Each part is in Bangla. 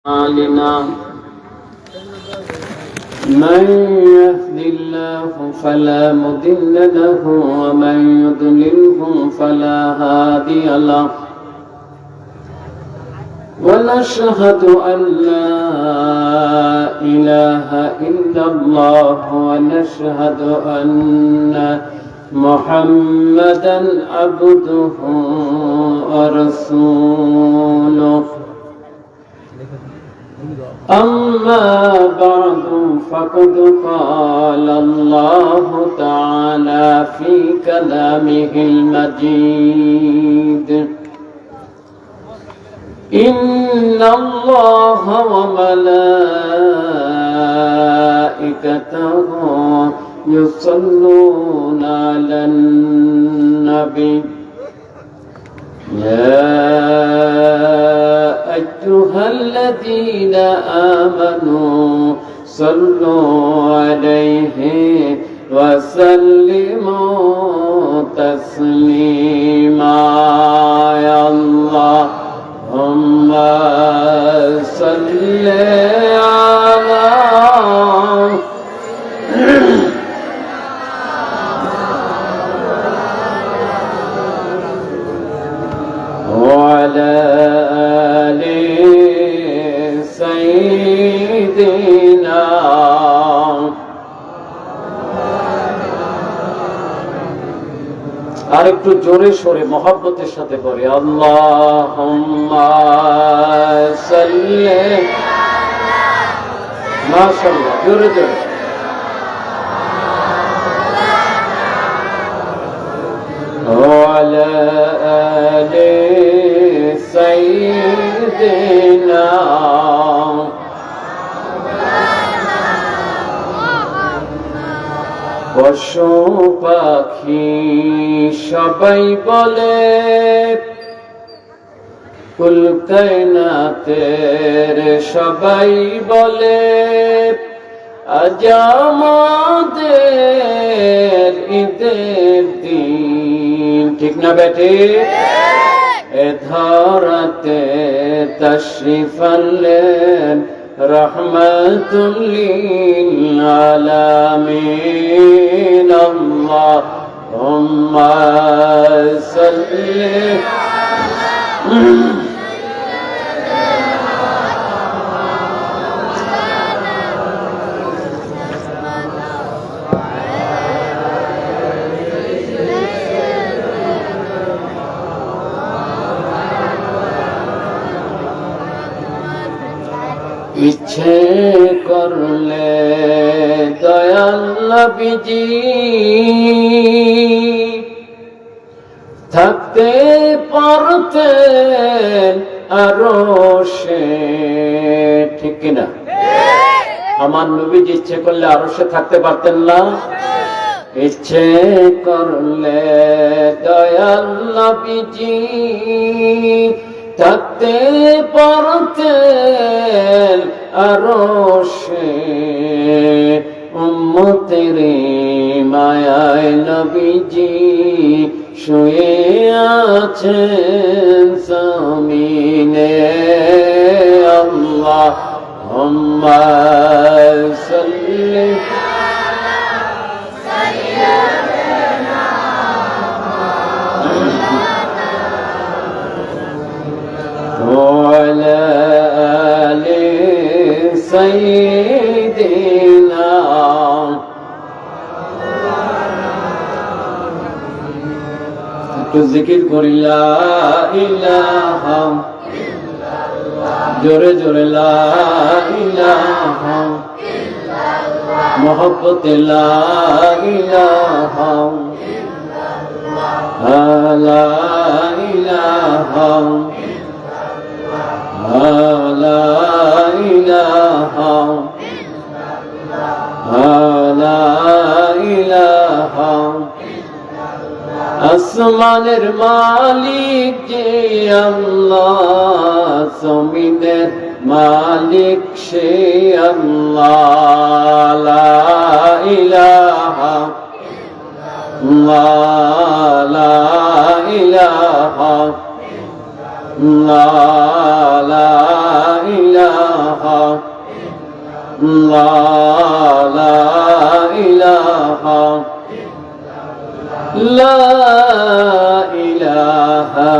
أعمالنا من يهد الله فلا مضل له ومن يضلله فلا هادي له ونشهد أن لا إله إلا الله ونشهد أن محمدا عبده ورسوله أما بعد فقد قال الله تعالى في كلامه المجيد إن الله وملائكته يصلون على النبي يا أيها الذين آمنوا صلوا عليه وسلموا تسليما يا اللهم صل على وعلى آل سيدنا আর একটু জোরে সোরে মহব্বতের সাথে পড়ি আল্লাহুম্মা সাল্লি মাশাআল্লাহ জোরে জোরে وعلى آل سيدنا পশু পাখি সবাই বলে কুল কায়নাতের সবাই বলে আজ আমাদের ঈদের দিন ঠিক না বেটে এ ধরাতে তশরিফ আনলেন রহমাতুল লিল আলামিন আল্লাহুম্মা সাল্লি ইচ্ছে করলে দয়াল নবীজি থাকতে পারতেন আরশে ঠিক কিনা আমার নবীজি ইচ্ছে করলে আরশে থাকতে পারতেন না ইচ্ছে করলে দয়াল নবীজি থাকতে পারতেন আরশে উম্মতের মায়ায় নবীজি শুয়ে আছেন জমিনে আল্লাহুম্মা সাল্লি وعلى آل سيدنا একটু জিকির করি লা ইলাহা ইল্লাল্লাহ জোরে জোরে লা ইলাহা ইল্লাল্লাহ মহব্বতে লা ইলাহা ইল্লাল্লাহ লা ইলাহা لا إله لا إله আসমানের মালিক যে আল্লাহ জমিনের মালিক সে আল্লাহ লা ইলাহা লা ইলাহা লা ইলাহা লা ইলাহা লা ইলাহা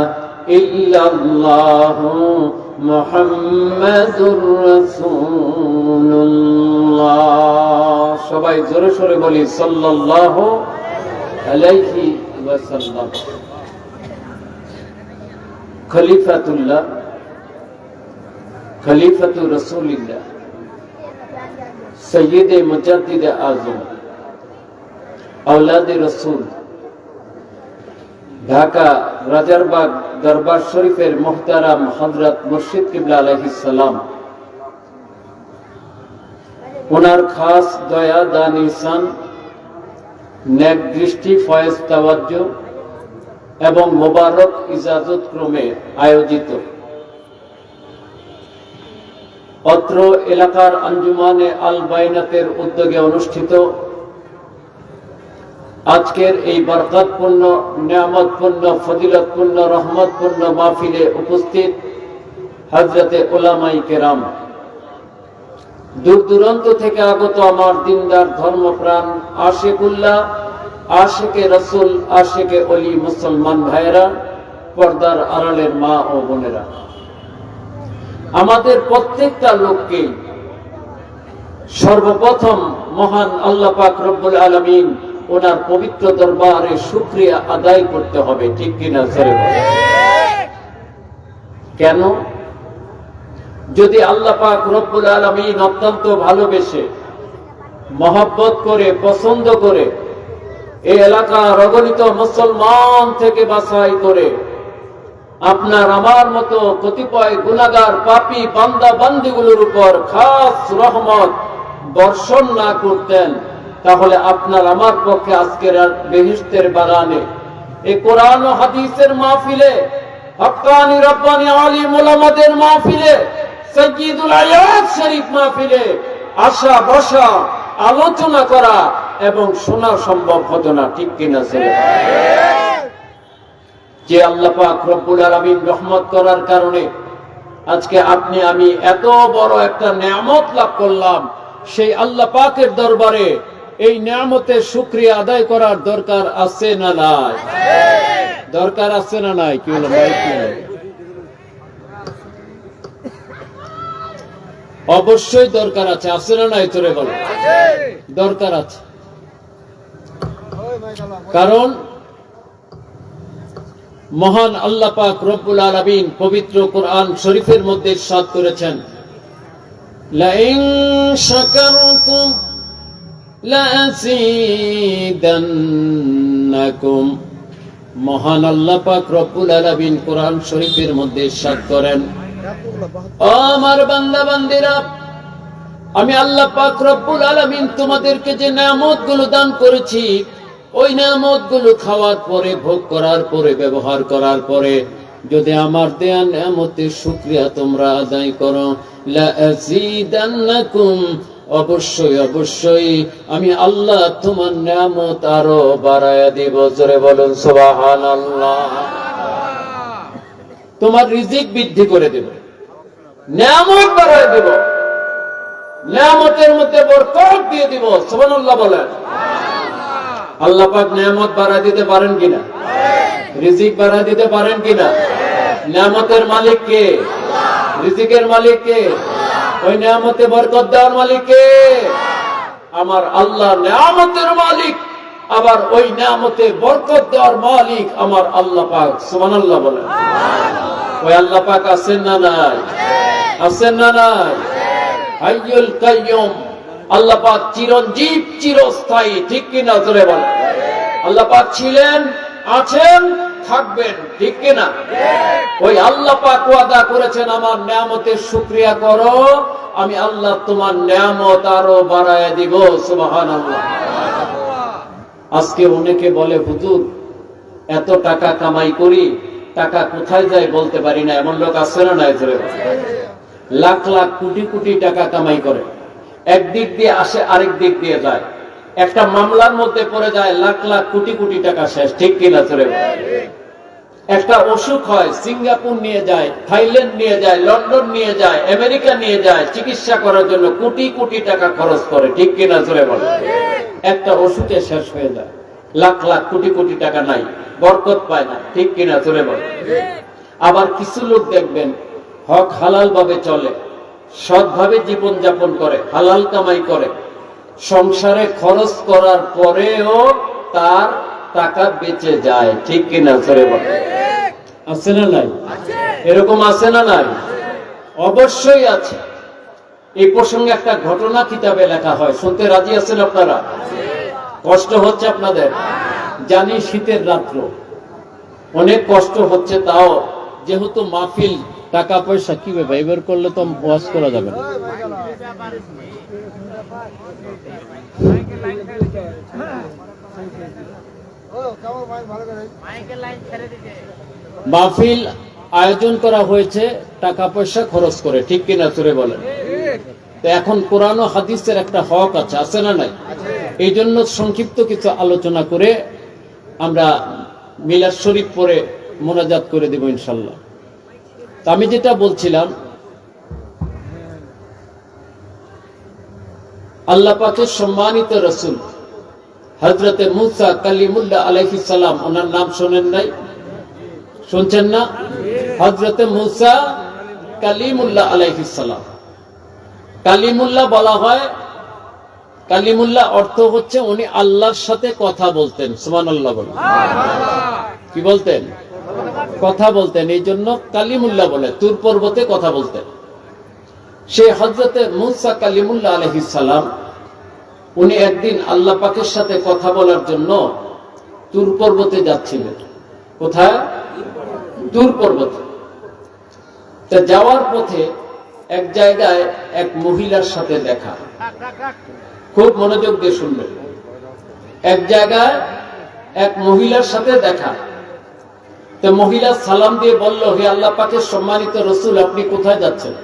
ইল্লাল্লাহু মুহাম্মাদুর রাসূলুল্লাহ। সবাই জোরে সোরে বলি সাল্লাল্লাহু আলাইহি ওয়াসাল্লাম। খলিফাতুল্লাহ, খলিফাতুর রাসূলিল্লাহ, সৈয়দে মুজাদ্দিদে আযম, আওলাদে রাসূল, ঢাকা রাজারবাগ দরবার শরীফের মুহতারাম হযরত মুর্শিদ কিবলা আলাইহিস সালাম, ওনার খাস দয়া দান ইহসান, নেক দৃষ্টি, ফয়েজ, তাওয়াজ্জু এবং মোবারক ইজাজত ক্রমে আয়োজিত অত্র এলাকার আঞ্জুমানে আল বাইনাতের উদ্যোগে অনুষ্ঠিত আজকের এই বরকতপূর্ণ, নিয়ামতপূর্ণ, ফজিলতপূর্ণ, রহমতপূর্ণ মাহফিলে উপস্থিত হযরতে উলামায়ে কেরাম, দূর দূরান্ত থেকে আগত আমার দিনদার ধর্মপ্রাণ আশিকুল্লাহ, আশিকে রাসূল, আশিকে ওলি মুসলমান ভাইরা, পর্দার আড়ালের মা ও বোনেরা, আমাদের প্রত্যেকটা লোককে সর্বপ্রথম মহান আল্লাহ পাক রব্বুল আলামিন ওনার পবিত্র দরবারে শুকরিয়া আদায় করতে হবে। ঠিক কিনা স্যার? কেন? যদি আল্লাহ পাক রব্বুল আলামিন অত্যন্ত ভালোবেসে, মহব্বত করে, পছন্দ করে এই এলাকার অগণিত মুসলমান থেকে বাছাই করে আপনার আমার মতো কতিপয় গুনাহগার পাপী বান্দা বান্দীগুলোর উপর খাস রহমত বর্ষণ না করতেন, তাহলে আপনার আমার পক্ষে আজকের বেহেশতের বাগানে, এই কোরআন ও হাদিসের মাহফিলে, হক্কানি রব্বানি আলিম উলামাদের মাহফিলে, সাইয়্যিদুল আয়াত শরীফ মাহফিলে আসা, বসা, আলোচনা করা এবং শোনা সম্ভব হতো না। ঠিক কিনা ছেলে? যে আল্লাহ পাক রব্বুল আলামিন রহমত করার কারণে আজকে আপনি আমি এত বড় একটা নিয়ামত লাভ করলাম, সেই আল্লাহ পাকের দরবারে এই নিয়ামতের শুকরিয়া আদায় করার দরকার আছে না নাই? দরকার আছে না নাই? কি হলো ভাই? অবশ্যই দরকার আছে। আছে না নাই? তোরে বলো। দরকার আছে। কারণ মহান আল্লাহ পাক রব্বুল আলামিন পবিত্র কোরআন শরীফের মধ্যে ইরশাদ করেছেন, লাইন শাকারতুম লাযিদান্নাকুম। মহান আল্লাহ পাক রব্বুল আলামিন কোরআন শরীফের মধ্যে ইরশাদ করেন, আমার বান্দা বান্দীরা, আমি আল্লাহ পাক রব্বুল আলামিন তোমাদেরকে যে নিয়ামতগুলো দান করেছি, ওই নিয়ামতগুলো খাওয়ার পরে, ভোগ করার পরে, ব্যবহার করার পরে যদি আমার দেয়া নিয়ামতের শুকরিয়া তোমরা আদায় করো, লাযিদান্নাকুম, অবশ্যই অবশ্যই আমি আল্লাহ তোমার নিয়ামত আরো বাড়ায়া দিব। জোরে বলুন সুবহানাল্লাহ। তোমার রিজিক বৃদ্ধি করে দেব, নিয়ামত বাড়ায় দেব, নিয়ামতের মধ্যে বরকত দিয়ে দিব। সুবহানাল্লাহ বলেন। আল্লাহ পাক নিয়ামত বাড়ায় দিতে পারেন কিনা? রিজিক বাড়ায় দিতে পারেন কিনা? নিয়ামতের মালিক কে? রিজিকের মালিক কে? ওই নিয়ামতে বরকত দেওয়ার মালিক কে? আমার আল্লাহ নিয়ামতের মালিক, আবার ওই নিয়ামতে বরকত দেওয়ার মালিক আমার আল্লাহ পাক। সুবহানাল্লাহ বলেন। ওই আল্লাহ পাক আছেন না নাই? আছেন না নাই? হাইয়ুল কাইয়ুম, আল্লাহ পাক চিরঞ্জীব, চিরস্থায়ী। ঠিক কিনা? জোরে বলেন। আল্লাহ পাক ছিলেন, আছেন, থাকবেন। ঠিক কিনা? ওই আল্লাহ পাক ওয়াদা করেছেন, আমার নিয়ামতের শুকরিয়া করো, আমি আল্লাহ তোমার নিয়ামত আরো বাড়ায় দিব। সুবহানাল্লাহ। আজকে অনেকে বলে, হুজুর এত টাকা কামাই করি, টাকা কোথায় যায় বলতে পারি না। এমন লোক আছে না নাই? লাখ লাখ কোটি কোটি টাকা কামাই করে, একদিক দিয়ে আসে, আরেক দিক দিয়ে যায়, একটা মামলার মধ্যে পড়ে যায়, লাখ লাখ কোটি কোটি টাকা শেষ। ঠিক কিনা? একটা অসুখ হয়, সিঙ্গাপুর নিয়ে যায়, থাইল্যান্ড নিয়ে যায়, লন্ডন নিয়ে যায়, আমেরিকা নিয়ে যায়, চিকিৎসা করার জন্য কোটি কোটি টাকা খরচ করে, ঠিক কিনা জোরে বলে? একটা ওষুধে শেষ হয়ে যায়, লাখ লাখ কোটি কোটি টাকা নাই, বরকত পায় না, ঠিক কিনা জোরে বলে? আবার কিছু লোক দেখবেন হক হালাল ভাবে চলে, সৎভাবে জীবন যাপন করে, হালাল কামাই করে, সংসারে খরচ করার পরেও তার টাকা বেঁচে যায়, ঠিক কিনা জোরে বলে? আছে না নাই? এরকম আছে না নাই? অবশ্যই আছে। এই প্রসঙ্গে একটা ঘটনা কিতাবে লেখা হয়, শুনতে রাজি আছেন আপনারা? কষ্ট হচ্ছে আপনাদের? জানি শীতের রাত্র, অনেক কষ্ট হচ্ছে, তাও যেহেতু মাহফিল, টাকা পয়সা কি ব্যাপার, এবার করলে তো ওয়াজ করা যাবে না। মাহফিল আয়োজন করা হয়েছে টাকা পয়সা খরচ করে, ঠিক কিনা জোরে বলেন? তো এখন কোরআন ও হাদিসের একটা হক আছে, আছে না নাই? এই জন্য সংক্ষিপ্ত কিছু আলোচনা করে আমরা মিলাদ শরীফ পড়ে মোনাজাত করে দেব ইনশাল্লাহ। আমি যেটা বলছিলাম, আল্লাহ পাকের সম্মানিত রাসূল হযরতে মুসা কালিমুল্লাহ আলাইহিস সালাম, ওনার নাম শোনেন নাই? শুনছেন না? হযরতে মুসা কালিমুল্লাহ আলাইহিস সালাম। কালিমুল্লাহ বলা হয়, কালিমুল্লাহ অর্থ হচ্ছে উনি আল্লাহর সাথে কথা বলতেন। সুবহানাল্লাহ বলেন। কি বলতেন? কথা বলতেন, এই জন্য কালিমুল্লাহ বলে। তুর পর্বতে কথা বলতেন। সে হযরতে মুসা কালিমুল্লাহ আলাইহিস সালাম, উনি একদিন আল্লাহ পাকের সাথে কথা বলার জন্য তুর পর্বতে যাচ্ছিলেন। কোথায়? তুর পর্বতে। তা যাওয়ার পথে এক জায়গায় এক মহিলার সাথে দেখা। খুব মনোযোগ দিয়ে শুনবেন। এক জায়গায় এক মহিলার সাথে দেখা। তো মহিলা সালাম দিয়ে বলল, হে আল্লাহ পাকের সম্মানিত রাসূল, আপনি কোথায় যাচ্ছেন?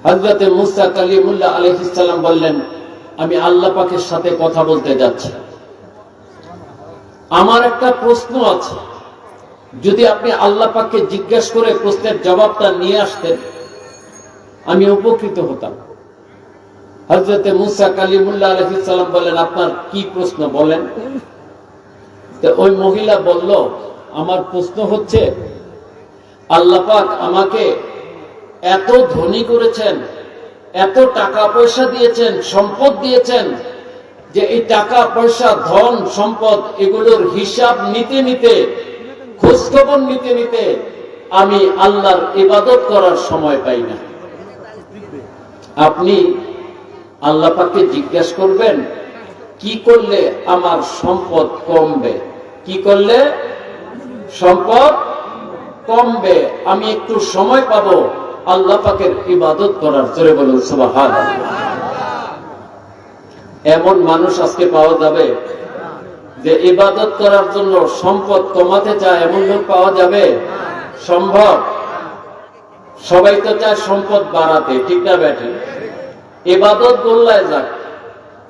হযরতে মুসা কালিমুল্লাহ আলাইহিস সালাম বললেন, আমি আল্লাহ পাকের সাথে কথা বলতে যাচ্ছি। আমার একটা প্রশ্ন আছে, যদি আপনি আল্লাহ পাককে জিজ্ঞেস করে প্রশ্নের জবাবটা নিয়ে আসতেন, আমি উপকৃত হতাম। হযরতে মুসা কালিমুল্লাহ আলাইহিস সালাম বলেন, আপনার কি প্রশ্ন বলেন? তো ওই মহিলা বলল, আমার প্রশ্ন হচ্ছে, আল্লাহ পাক আমাকে এত ধনী করেছেন, এত টাকা পয়সা দিয়েছেন, সম্পদ দিয়েছেন, যে এই টাকা পয়সা, ধন সম্পদ, এগুলোর হিসাব নিতে নিতে, খোঁজখবর নিতে নিতে আমি আল্লাহর ইবাদত করার সময় পাই না। আপনি আল্লাহ পাককে জিজ্ঞেস করবেন, কি করলে আমার সম্পদ কমবে? কি করলে সম্পদ কমবে, আমি একটু সময় পাবো আল্লাহ পাকের ইবাদত করার। জোরে বলুন সুবহানাল্লাহ। এমন মানুষ আজকে পাওয়া যাবে যে ইবাদত করার জন্য সম্পদ কমাতে চায়, এমন লোক পাওয়া যাবে? সম্ভব? সবাই তো চায় সম্পদ বাড়াতে, ঠিক না ব্যাটি? ইবাদত গোল্লায় যাক,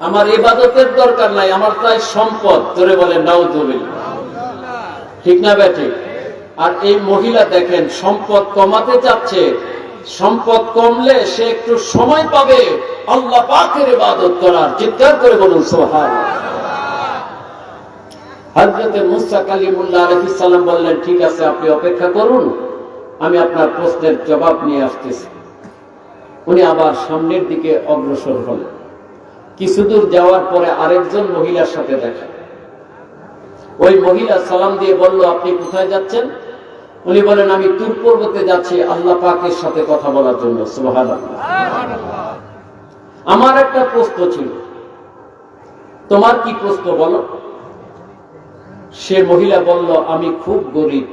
আমার ইবাদতের দরকার নাই, আমার চাই সম্পদ। জোরে বলেন নাউযুবিল্লাহ। ঠিক না ব্যাটি? আর এই মহিলা দেখেন, সম্পদ কমাতে চাচ্ছে, সম্পদ কমলে সে একটু সময় পাবে আল্লাহ পাকের ইবাদত করার। চিৎকার করে বলুন সুবহানাল্লাহ। হযরতে মুসা কালিমুল্লাহ আলাইহিস সালাম বললেন, ঠিক আছে, আপনি অপেক্ষা করুন, আমি আপনার প্রশ্নের জবাব নিয়ে আসতেছি। উনি আবার সামনের দিকে অগ্রসর হলেন। কিছু দূর যাওয়ার পরে আরেকজন মহিলার সাথে দেখা। ওই মহিলা সালাম দিয়ে বলল, আপনি কোথায় যাচ্ছেন? উনি বলেন, আমি তুর পর্বতে যাচ্ছি আল্লাহ পাকের সাথে কথা বলার জন্য। সুবহানাল্লাহ। আমার একটা প্রশ্ন ছিল, তোমার কি প্রশ্ন বলো? সে মহিলা বলল, আমি খুব গরিব,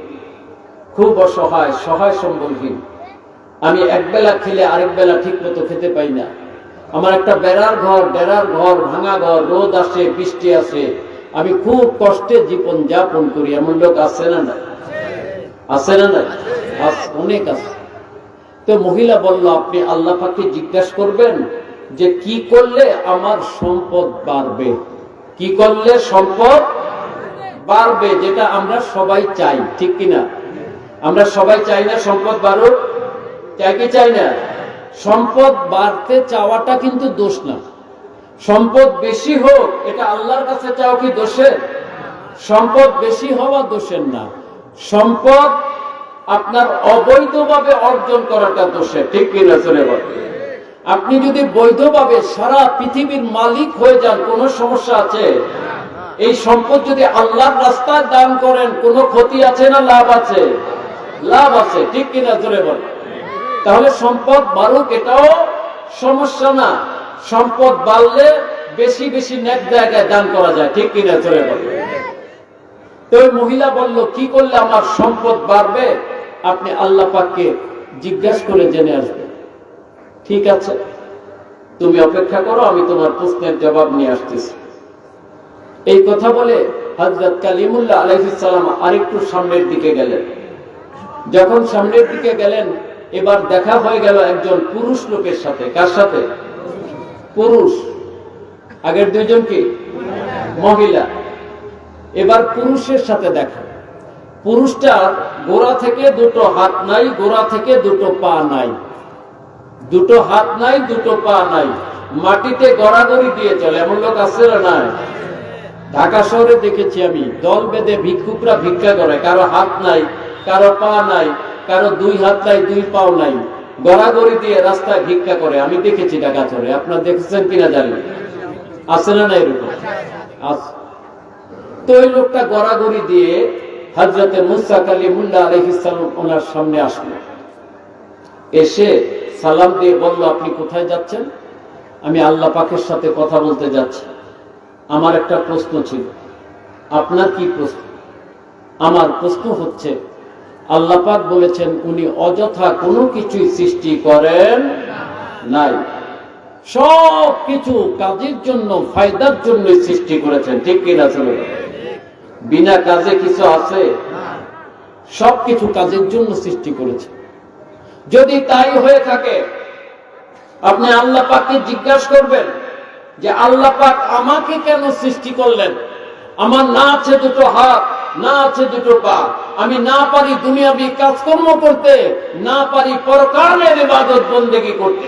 খুব অসহায়, সহায় সম্বলহীন। আমি একবেলা খেলে আরেক বেলা ঠিক মতো খেতে পাই না। আমার একটা ডেরার ঘর, ভাঙা ঘর, রোদ আসে, বৃষ্টি আসে, আমি খুব কষ্টে জীবন যাপন করি। এমন লোক আছে না না? আছে না না? অনেক আছে। তো মহিলা বলল, আপনি আল্লাহ পাককে জিজ্ঞাসা করবেন যে কি করলে আমার সম্পদ বাড়বে, কি করলে সম্পদ বাড়বে, যেটা আমরা সবাই চাই, ঠিক কিনা? আমরা সবাই চাই না সম্পদ বাড়ুক? চাই কি চাই না? সম্পদ বাড়তে চাওয়াটা কিন্তু দোষ না। সম্পদ বেশি হোক এটা আল্লাহর কাছে চাও কি দোষের? সম্পদ বেশি হওয়া দোষের না, সম্পদ আপনার অবৈধভাবে অর্জন করাটা দোষের, ঠিক কিনা? চলে বল। আপনি যদি বৈধভাবে সারা পৃথিবীর মালিক হয়ে যান, কোনো সমস্যা আছে? এই সম্পদ যদি আল্লাহর রাস্তায় দান করেন, কোনো ক্ষতি আছে না লাভ আছে? লাভ আছে, ঠিক কিনা? জোরে বল। তাহলে সম্পদ বাড়ুক এটাও সমস্যা না, সম্পদ বাড়লে বেশি বেশি নেক জায়গায় দান করা যায়, ঠিক কিনা? জোরে বল। তো ওই মহিলা বলল, কি করলে আমার সম্পদ বাড়বে? আপনি আল্লাহ পাককে জিজ্ঞাসা করে জেনে আসবেন। ঠিক আছে, তুমি অপেক্ষা করো, আমি তোমার প্রশ্নের জবাব নিয়ে আসতেছি। এই কথা বলে হযরত কালিমুল্লাহ আলাইহিস সালাম আরেকটু সামনের দিকে গেলেন। যখন সামনের দিকে গেলেন, এবার দেখা হয়ে গেল একজন পুরুষ লোকের সাথে। কার সাথে? পুরুষ। আগের দুইজন কি মহিলা, এবার পুরুষের সাথে দেখা। পুরুষটার গোড়া থেকে দুটো হাত নাই, গোড়া থেকে দুটো পা নাই, দুটো হাত নাই, দুটো পা নাই, মাটিতে গড়াগড়ি দিয়ে চলে। এমন লোক আছে না? নাই? ঢাকা শহরে দেখেছি আমি, দল বেঁধে ভিক্ষুকরা ভিক্ষা করে, কারো হাত নাই, কারো পা নাই, কারো দুই হাত নাই, দুই পাও নাই, গড়াগড়ি দিয়ে রাস্তায় ভিক্ষা করে। আমি দেখেছি ঢাকা শহরে, আপনারা দেখেছেন কিনা জানি, আছে না? নাই এরকম আছে। তো ওই লোকটা গড়াগড়ি দিয়ে হযরতে মুসা কালিমুল্লাহ আলাইহিস সালাম ওনার সামনে আসলো। এসে সালাম দিয়ে বলল, আপনি কোথায় যাচ্ছেন? আমি আল্লাহ পাকের সাথে কথা বলতে যাচ্ছি। আমার একটা প্রশ্ন ছিল। আপনার কি প্রশ্ন? আমার প্রশ্ন হচ্ছে, আল্লাহ পাক বলেছেন উনি অযথা কোনো কিছুই সৃষ্টি করেন নাই, সব কিছু কাজের জন্য, ফায়দার জন্য সৃষ্টি করেছেন, ঠিক কিনা? চলে বিনা কাজে কিছু আছে? সবকিছু কাজের জন্য সৃষ্টি করেছে। যদি তাই হয়ে থাকে, আপনি আল্লাহ পাককে জিজ্ঞাসা করবেন যে আল্লাহ পাক আমাকে কেন সৃষ্টি করলেন? আমার না আছে দুটো হাত, না আছে দুটো পা, আমি না পারি দুনিয়াবি কাজকর্ম করতে, না পারি পরকালের ইবাদত বন্দেগী করতে।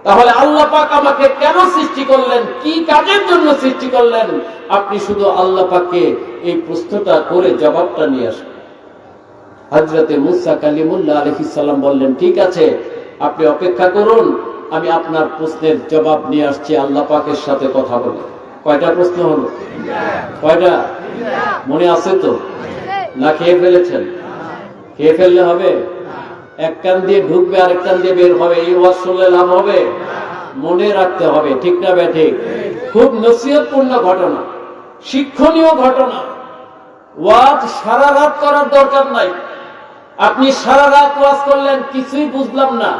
তাহলে আল্লাহ পাক আমাকে কেন সৃষ্টি করলেন? কি কাজের জন্য সৃষ্টি করলেন? আপনি শুধু আল্লাহ পাককে এই প্রশ্নটা করে জবাবটা নিয়ে আসেন। হযরতে মুসা কালিমুল্লাহ আলাইহিস সালাম বললেন, ঠিক আছে, আপনি অপেক্ষা করুন, আমি আপনার প্রশ্নের জবাব নিয়ে আসছি আল্লাহ পাকের সাথে কথা বলে। কয়টা প্রশ্ন হলো? কয়টা মনে আছে তো? না খেয়ে ফেলেছেন? খেয়ে ফেললে হবে? এক কান দিয়ে ঢুকবে, আরেক কান দিয়ে বের হবে, এই ওয়াজ শুনলে লাভ হবে? মনে রাখতে হবে, ঠিক না ব্যাঠিক? খুব নসিহতপূর্ণ ঘটনা, শিক্ষণীয় ঘটনা। ওয়াজ সারা রাত করার দরকার নাই। আপনি সারা রাত ওয়াজ করলেন, কিছুই বুঝলাম না,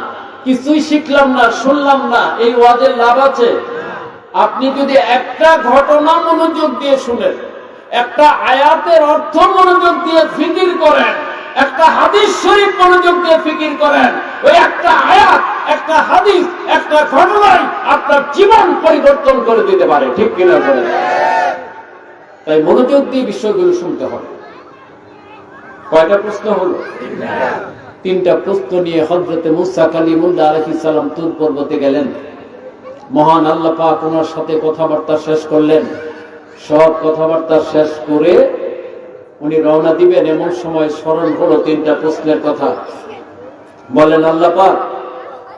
কিছুই শিখলাম না, শুনলাম না, এই ওয়াজের লাভ আছে? আপনি যদি একটা ঘটনা মনোযোগ দিয়ে শুনেন, একটা আয়াতের অর্থ মনোযোগ দিয়ে ফিকির করেন, একটা হাদিস শরীফ মনোযোগ দিয়ে ফিকির করেন, ওই একটা আয়াত, একটা হাদিস, একটা ঘটনাই আপনার জীবন পরিবর্তন করে দিতে পারে, ঠিক কিনা? তাই মনোযোগ দিয়ে বিষয়গুলো শুনতে হবে। কয়টা প্রশ্ন হলো? তিনটা প্রশ্ন নিয়ে হযরতে মুসা কালিমুল্লাহ আলাইহিস সালাম তুর পর্বতে গেলেন। মহান আল্লাহ পাক ওনার সাথে কথাবার্তা শেষ করলেন। সব কথাবার্তা শেষ করে উনি রওনা দিবেন, এমন সময় স্মরণ হলো তিনটা প্রশ্নের কথা। বলেন, আল্লাহ পাক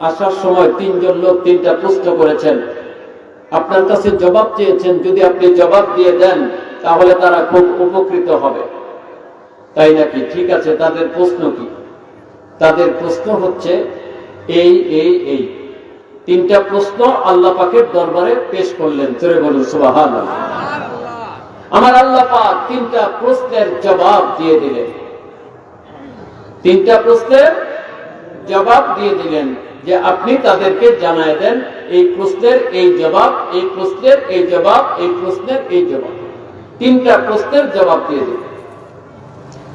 আসার সময় তিনজন লোক তিনটা প্রশ্ন করেছেন, আপনার কাছে জবাব চেয়েছেন, যদি আপনি জবাব দিয়ে দেন তাহলে তারা খুব উপকৃত হবে। তাই নাকি? ঠিক আছে, তাদের প্রশ্ন কি? তাদের প্রশ্ন হচ্ছে এই এই এই তিনটা প্রশ্ন আল্লাহ পাকের দরবারে পেশ করলেন। জোরে বলুন সুবহানাল্লাহ। আমার আল্লাহ পাক তিনটা প্রশ্নের জবাব দিয়ে দিলেন। তিনটা প্রশ্নের জবাব দিয়ে দিলেন যে আপনি তাদেরকে জানায় দেন এই প্রশ্নের এই জবাব, এই প্রশ্নের এই জবাব, এই প্রশ্নের এই জবাব। তিনটা প্রশ্নের জবাব দিয়ে দিলেন।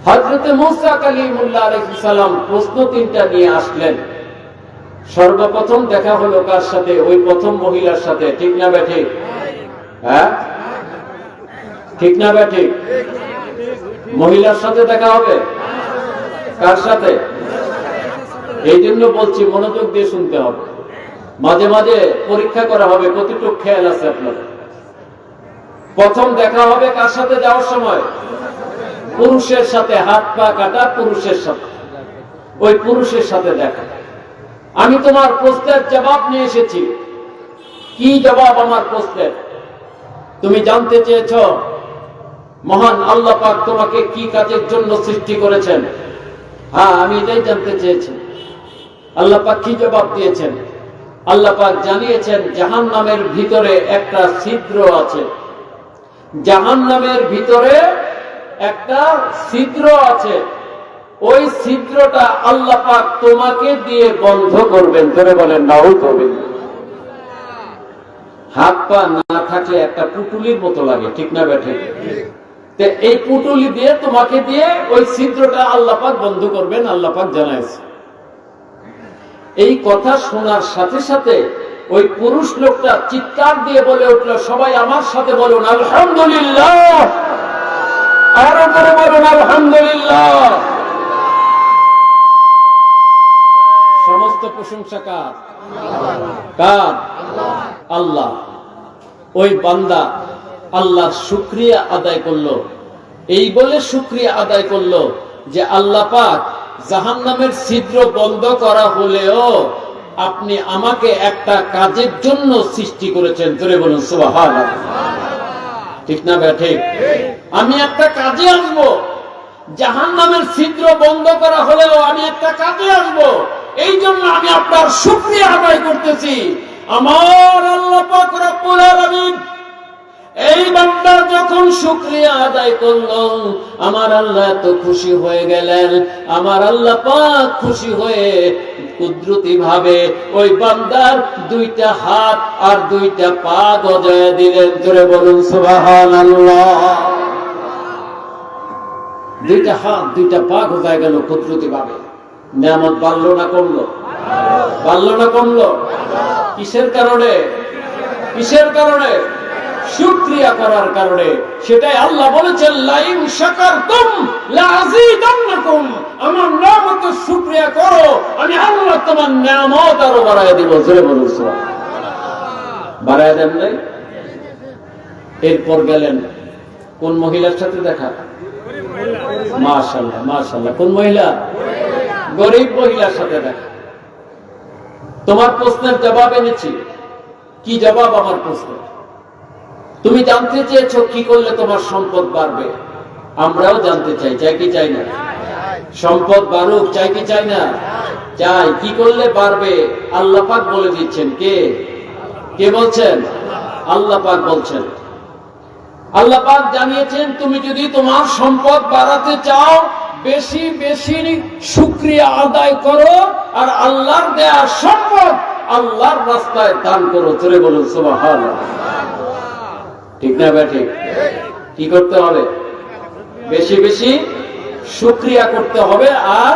হযরতে মুসা কালিমুল্লাহ আলাইহিস সালাম প্রশ্ন তিনটা নিয়ে আসলেন। সর্বপ্রথম দেখা হলো কার সাথে? ওই প্রথম মহিলার সাথে, ঠিক না ব্যাঠিক? হ্যাঁ, ঠিক না ব্যাঠিক? মহিলার সাথে দেখা হবে? কার সাথে? এই জন্য বলছি মনোযোগ দিয়ে শুনতে হবে। মাঝে মাঝে পরীক্ষা করা হবে কতটুকু খেয়াল আছে আপনার। প্রথম দেখা হবে কার সাথে যাওয়ার সময়? পুরুষের সাথে। হাত পা কাটা পুরুষের সাথে, ওই পুরুষের সাথে দেখা। আমি তোমার প্রশ্নের জবাব নিয়ে এসেছি। কি জবাব আমার প্রশ্নের? তুমি জানতে চেয়েছ মহান আল্লাহ পাক তোমাকে কি কাজের জন্য সৃষ্টি করেছেন। হ্যাঁ, আমি এটাই জানতে চেয়েছি। আল্লাহ পাক কি জবাব দিয়েছেন? আল্লাহ পাক জানিয়েছেন জাহান্নামের ভিতরে একটা ছিদ্র আছে। জাহান্নামের ভিতরে একটা ছিদ্র আছে। ওই ছিদ্রটা আল্লাহ পাক তোমাকে দিয়ে বন্ধ করবেন। ধরে বলেন নাউযুবিল্লাহ। হাত পা না থাকলে একটা পুটুলির মতো লাগে, ঠিক না বেঠিক? এই পুটুলি দিয়ে তোমাকে দিয়ে ওই ছিদ্রটা আল্লাহ পাক বন্ধ করবেন, আল্লাহ পাক জানাইছে। এই কথা শোনার সাথে সাথে ওই পুরুষ লোকটা চিৎকার দিয়ে বলে উঠল, সবাই আমার সাথে বলুন আলহামদুলিল্লাহ। আরো করে বলুন আলহামদুলিল্লাহ। সমস্ত প্রশংসা কার? কার? আল্লাহ। ওই বান্দা আল্লাহর শুকরিয়া আদায় করলো। এই বলে শুকরিয়া আদায় করলো যে আল্লাহ পাক জাহান্নামের ছিদ্র বন্ধ করা হলেও আপনি আমাকে একটা কাজের জন্য সৃষ্টি করেছেন। জোরে বলুন সুবহানাল্লাহ। ঠিক না ঠিক? আমি একটা কাজে আসবো। জাহান্নামের ছিদ্র বন্ধ করা হলেও আমি একটা কাজে আসবো। এই জন্য আমি আপনার শুকরিয়া আদায় করতেছি। আমার আল্লাহ পাক রব্বুল আলামিন এই বান্দা যখন শুকরিয়া আদায় করলো, আমার আল্লাহ তো খুশি হয়ে গেলেন। আমার আল্লাহ পাক খুশি হয়ে কুদরতি ভাবে ওই বান্দার দুইটা হাত আর দুইটা পা গজায় দিলেন। জোরে বলুন সুবহানাল্লাহ। দুইটা হাত দুইটা পা গজায় গেল কুদরতি ভাবে। নিয়ামত বাড়লো না কমলো? বাড়লো না কমলো? কিসের কারণে? কিসের কারণে? শুকরিয়া করার কারণে। সেটাই আল্লাহ বলেছেন লাইন শাকারতুম লাযীদান্নাকুম। আমার নিয়ামতের শুকরিয়া করো, আমি আল্লাহ তোমার নিয়ামত আরো বাড়ায় দিব। জোরে বলুন সুবহানাল্লাহ। বাড়ায় দেন নাই? এরপর গেলেন কোন মহিলার সাথে দেখা? মাশাআল্লাহ মাশাআল্লাহ। কোন মহিলা? গরিব মহিলার সাথে দেখা। তোমার প্রশ্নের জবাব এনেছি। কি জবাব আমার প্রশ্ন? তুমি জানতে চেয়েছো কি করলে তোমার সম্পদ বাড়বে। আমরাও জানতে চাই, চাই কি চাই না? সম্পদ বাড়ুক, চাই কি চাই না? চাই। কি করলে বাড়বে আল্লাহ পাক বলে দিচ্ছেন। কে কে বলছেন? আল্লাহ পাক বলছেন। আল্লাহ পাক জানিয়েছেন তুমি যদি তোমার সম্পদ বাড়াতে চাও বেশি বেশি শুকরিয়া আদায় করো আর আল্লাহর দেয়া সম্পদ আল্লাহর রাস্তায় দান করো। চলে বলুন সুবহানাল্লাহ। ঠিক না ভাই? ঠিক। কি করতে হবে? বেশি বেশি শুকরিয়া করতে হবে। আর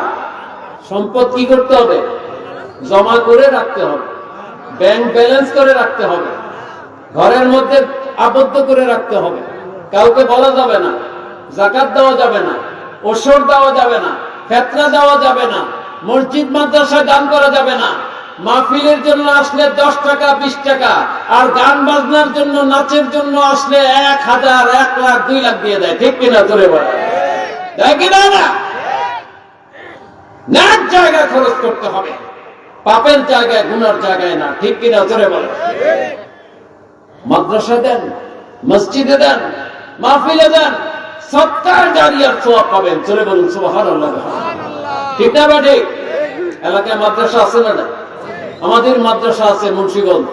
সম্পদ কি করতে হবে? জমা করে রাখতে হবে, ব্যাংক ব্যালেন্স করে রাখতে হবে, ঘরের মধ্যে আবদ্ধ করে রাখতে হবে। কাউকে বলা যাবে না, যাকাত দেওয়া যাবে না, ওসর দেওয়া যাবে না, ফিতরা দেওয়া যাবে না, মসজিদ মাদ্রাসায় দান করা যাবে না। মাহফিলের জন্য আসলে 10 টাকা 20 টাকা, আর গান বাজনার জন্য নাচের জন্য আসলে 1000 1 লাখ 2 লাখ দিয়ে দেয়। ঠিক কিনা? চলে বলে দেয় কিনা? না, ন্যাক জায়গায় খরচ করতে হবে, পাপের জায়গায় গুনার জায়গায় না। ঠিক কিনা? চলে বলে। মাদ্রাসা দেন, মসজিদে দেন, মাহফিলে দেন, সদকার জারিয়ার সওয়াব পাবেন। চলে বলুন সুবহানাল্লাহ। ঠিক না বা ঠিক? এলাকায় মাদ্রাসা আছে না? আমাদের মাদ্রাসা আছে মুন্সিগঞ্জ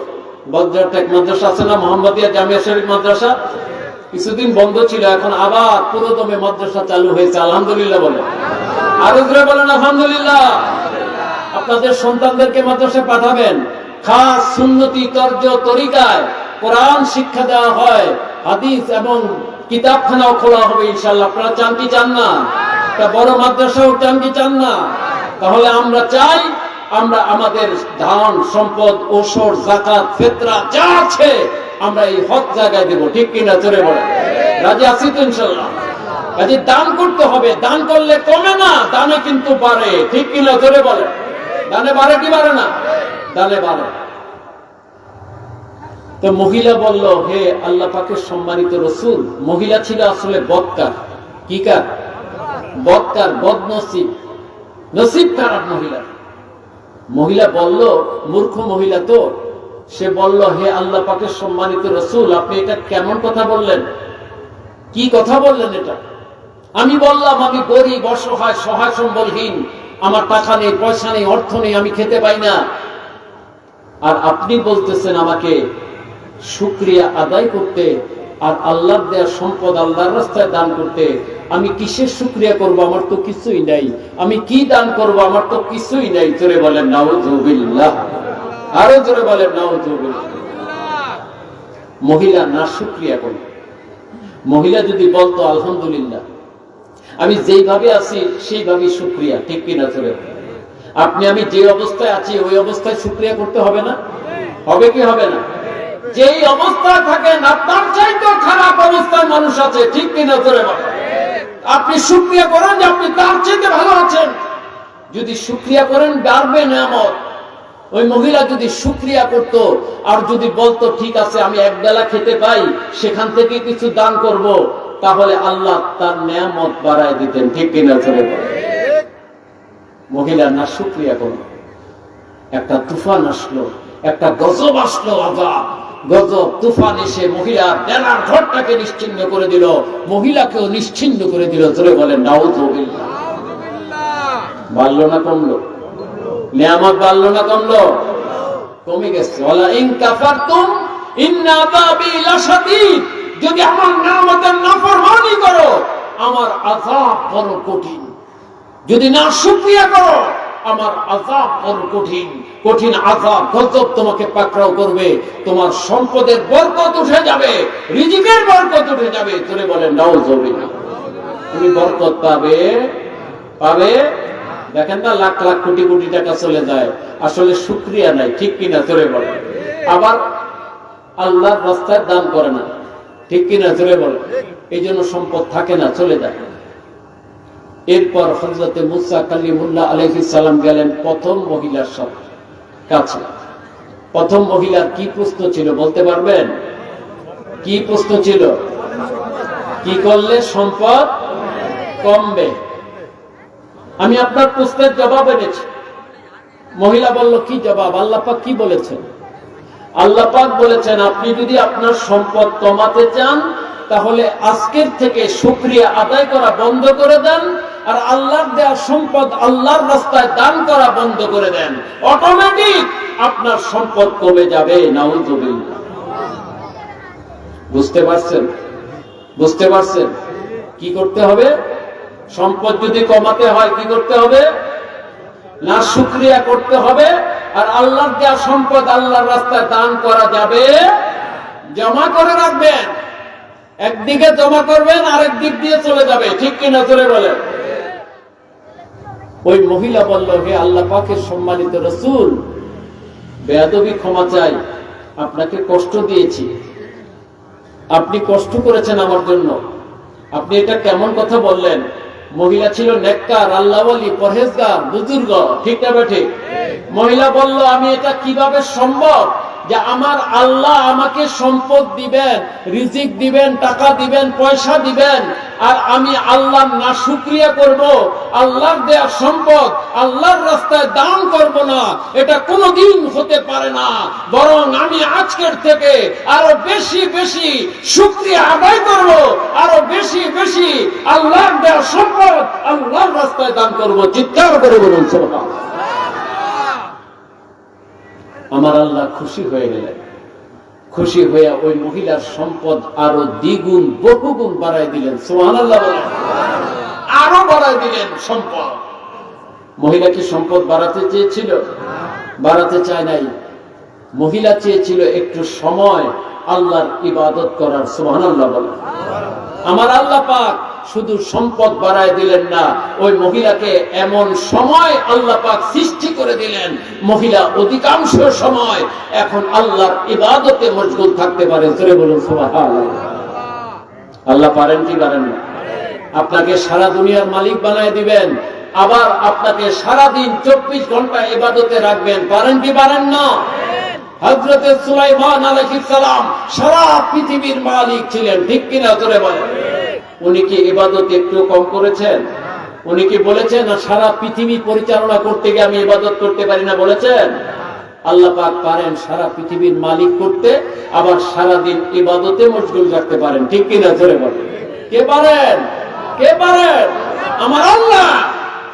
বজ্রটেক মাদ্রাসা আছে না, মোহাম্মদিয়া জামিয়া শরীফ মাদ্রাসা। কিছুদিন বন্ধ ছিল, এখন আবার পুরোদমে মাদ্রাসা চালু হয়েছে। আলহামদুলিল্লাহ বলেন। আরো জোরে বলেন আলহামদুলিল্লাহ। আপনাদের সন্তানদেরকে মাদ্রাসায় পাঠাবেন। খাস সুন্নতি তর্জ তরিকায় কোরআন শিক্ষা দেওয়া হয়, হাদিস এবং কিতাবখানাও খোলা হবে ইনশাআল্লাহ। আপনারা চান কি চান না? একটা বড় মাদ্রাসাও চান কি চান না? তাহলে আমরা চাই আমরা আমাদের ধান সম্পদ ওসর যাকাত ফিতরা যা আছে আমরা এই হক জায়গায় দেব। ঠিক কিনা? চলে বলে রাজি আছি তো ইনশাআল্লাহ? কাজে দান করতে হবে, দান করলে কমে না, দানে কিন্তু বাড়ে। ঠিক কিনা জোরে বলে? দানে বাড়ে কি বাড়ে না? দানে বাড়ে। তো মহিলা বলল, হে আল্লাহ পাকের সম্মানিত রাসূল, মহিলা ছিল আসলে বদকার। কি কার? বদকার, বদনসিব, নসিব খারাপ মহিলা। মহিলা বলল, মূর্খ মহিলা তো, সে বলল, হে আল্লাহ পাকের সম্মানিত রাসূল, আপনি এটা কেমন কথা বললেন? কি কথা বললেন এটা? আমি বললাম আমি গরিব, অসহায়, সহায় সম্বলহীন, আমার টাকা নেই, পয়সা নেই, অর্থ নেই, আমি খেতে পাই না। আর আপনি বলতেছেন আমাকে শুকরিয়া আদায় করতে আর আল্লাহর দেয়া সম্পদ আল্লাহর রাস্তায় দান করতে। আমি কিসের শুকরিয়া করব? আমার তো কিছুই নাই। আমি কি দান করব? আমার তো কিছুই নাই। জোরে বলেন নাউযুবিল্লাহ। আরো জোরে বলেন নাউযুবিল্লাহ। মহিলা না শুকরিয়া করে। মহিলা যদি বলতো আলহামদুলিল্লাহ, আমি যেইভাবে আছি সেইভাবেই শুকরিয়া। ঠিক কিনা জোরে? আপনি আমি যে অবস্থায় আছি ওই অবস্থায় শুকরিয়া করতে হবে না? হবে কি হবে না? যেই অবস্থায় থাকেন আপনার চাইতে খারাপ অবস্থায় মানুষ আছে। ঠিক কিনা জোরে বলেন? আপনি শুকরিয়া করেন যে আপনি তার চাইতে ভালো আছেন। যদি শুকরিয়া করেন বাড়বে নিয়ামত। ওই মহিলা যদি শুকরিয়া করত আর যদি বলতো ঠিক আছে আমি এক বেলা খেতে পাই, সেখান থেকে কিছু দান করব, তাহলে আল্লাহ তার নিয়ামত বাড়ায় দিতেন। ঠিক কিনা জোরে বলেন? মহিলা না শুকরিয়া করল, একটা তুফান আসলো, একটা গজব আসলো, আযাব, গজব, তুফান এসে মহিলা বেলার ঘরটাকে নিশ্চিহ্ন করে দিল, মহিলাকেও নিশ্চিহ্ন করে দিল। জোরে বলেন নাউযুবিল্লাহ। বাড়লো না কমলো? নিয়ামত বাড়লো না কমলো? কমে গেছে। ওয়ালা ইন কাফারতুম ইন্না আযাবি লাশাদীদ। যদি আমার নিয়ামতের নাফরমানি করো আমার আযাব বড় কঠিন। যদি না শুকরিয়া করো আমার আযাব বড় কঠিন। কঠিন আযাব, গজব তোমাকে পাকড়াও করবে। তোমার সম্পদের বরকত উঠে যাবে, রিজিকের বরকত উঠে যাবে। জোরে বলেন নাউযুবিল্লাহ। তুমি বরকত পাবে, পাবে। দেখেন না, লাখ লাখ কোটি কোটি টাকা চলে যায়, আসলে শুকরিয়া নাই। ঠিক কিনা জোরে বলে? আবার আল্লাহর রাস্তায় দান করে না। ঠিক কিনা জোরে বলে? এই জন্য সম্পদ থাকে না, চলে যায়। এরপর হযরতে মুসা কালিমুল্লাহ আলাইহিস সালাম গেলেন প্রথম মহিলার কাছে। প্রথম মহিলার কি প্রশ্ন ছিল বলতে পারবেন? কি প্রশ্ন ছিল? কি করলে সম্পদ কমবে? আমি আপনার প্রশ্নের জবাব এনেছি। মহিলা বলল, কি জবাব? আল্লাহ পাক কি বলেছেন? আল্লাহ পাক বলেছেন আপনি যদি আপনার সম্পদ কমাতে চান তাহলে আজকের থেকে শুকরিয়া আদায় করা বন্ধ করে দেন, আর আল্লাহর দেওয়া সম্পদ আল্লাহর রাস্তায় দান করা বন্ধ করে দেন। অটোমেটিক আপনার সম্পদ কমে যাবে। নাউযুবিল্লাহ। বুঝতে পারছেন? বুঝতে পারছেন কি করতে হবে? সম্পদ যদি কমাতে হয় কি করতে হবে? না শুকরিয়া করতে হবে, আর আল্লাহর দেওয়া সম্পদ আল্লাহর রাস্তায় দান করা যাবে। জমা করে রাখবেন, একদিকে জমা করবেন আরেক দিক দিয়ে চলে যাবে। ঠিক কিনা জোরে বলেন? ওই মহিলা বলল, হে আল্লাহ পাকের সম্মানিত রাসূল, বেয়াদবি ক্ষমা চাই, আপনাকে কষ্ট দিয়েছি, আপনি কষ্ট করেছেন আমার জন্য, আপনি এটা কেমন কথা বললেন? মহিলা ছিল নেককার, আল্লাহওয়ালি, পরহেজগার, বুজুর্গ। ঠিক না বেঠে? মহিলা বলল, আমি এটা কিভাবে সম্ভব যে আমার আল্লাহ আমাকে সম্পদ দিবেন, রিজিক দিবেন, টাকা দিবেন, পয়সা দিবেন, আর আমি আল্লাহর না শুকরিয়া করব, আল্লাহর দেয়া সম্পদ আল্লাহর রাস্তায় দান করব না? এটা কোনোদিন হতে পারে না। বরং আমি আজকের থেকে আরো বেশি বেশি শুকরিয়া আদায় করব, আরো বেশি বেশি আল্লাহর দেয়া সম্পদ আল্লাহর রাস্তায় দান করব। চিৎকার করে বলুন সুবহানাল্লাহ। আমার আল্লাহ খুশি হয়ে গেলেন। খুশি হয়ে ওই মহিলার সম্পদ আরো দ্বিগুণ বহুগুণ বাড়ায় দিলেন। সুবহানাল্লাহ বলেন। আরো বাড়ায় দিলেন সম্পদ। মহিলা কি সম্পদ বাড়াতে চেয়েছিল? বাড়াতে চায় নাই। মহিলা চেয়েছিল একটু সময় আল্লাহর ইবাদত করার। সুবহানাল্লাহ বলেন। আমার আল্লাহ পাক শুধু সম্পদ বাড়ায় দিলেন না, ওই মহিলাকে এমন সময় আল্লাহ পাক সৃষ্টি করে দিলেন, মহিলা অধিকাংশ সময় এখন আল্লাহর ইবাদতে মশগুল থাকতে পারে। জোরে বলুন সুবহানাল্লাহ। আল্লাহ পারেন কি পারেন না? আপনাকে সারা দুনিয়ার মালিক বানায় দিবেন, আবার আপনাকে সারাদিন 24 ঘন্টা ইবাদতে রাখবেন। পারেন কি পারেন না? হযরতে সুলাইমান আলাইহিস সালাম সারা পৃথিবীর মালিক ছিলেন, ঠিক কিনা জোরে বলেন? উনি কি ইবাদত একটু কম করেছেন? উনি কি বলেছেন না সারা পৃথিবী পরিচালনা করতে গিয়ে আমি ইবাদত করতে পারি না? বলেছেন? আল্লাহ পাক পারেন সারা পৃথিবীর মালিক করতে, আবার সারাদিন ইবাদতে মশগুল রাখতে পারেন, ঠিক কিনা জোরে বলেন? কে পারেন? কে পারেন? আমার আল্লাহ।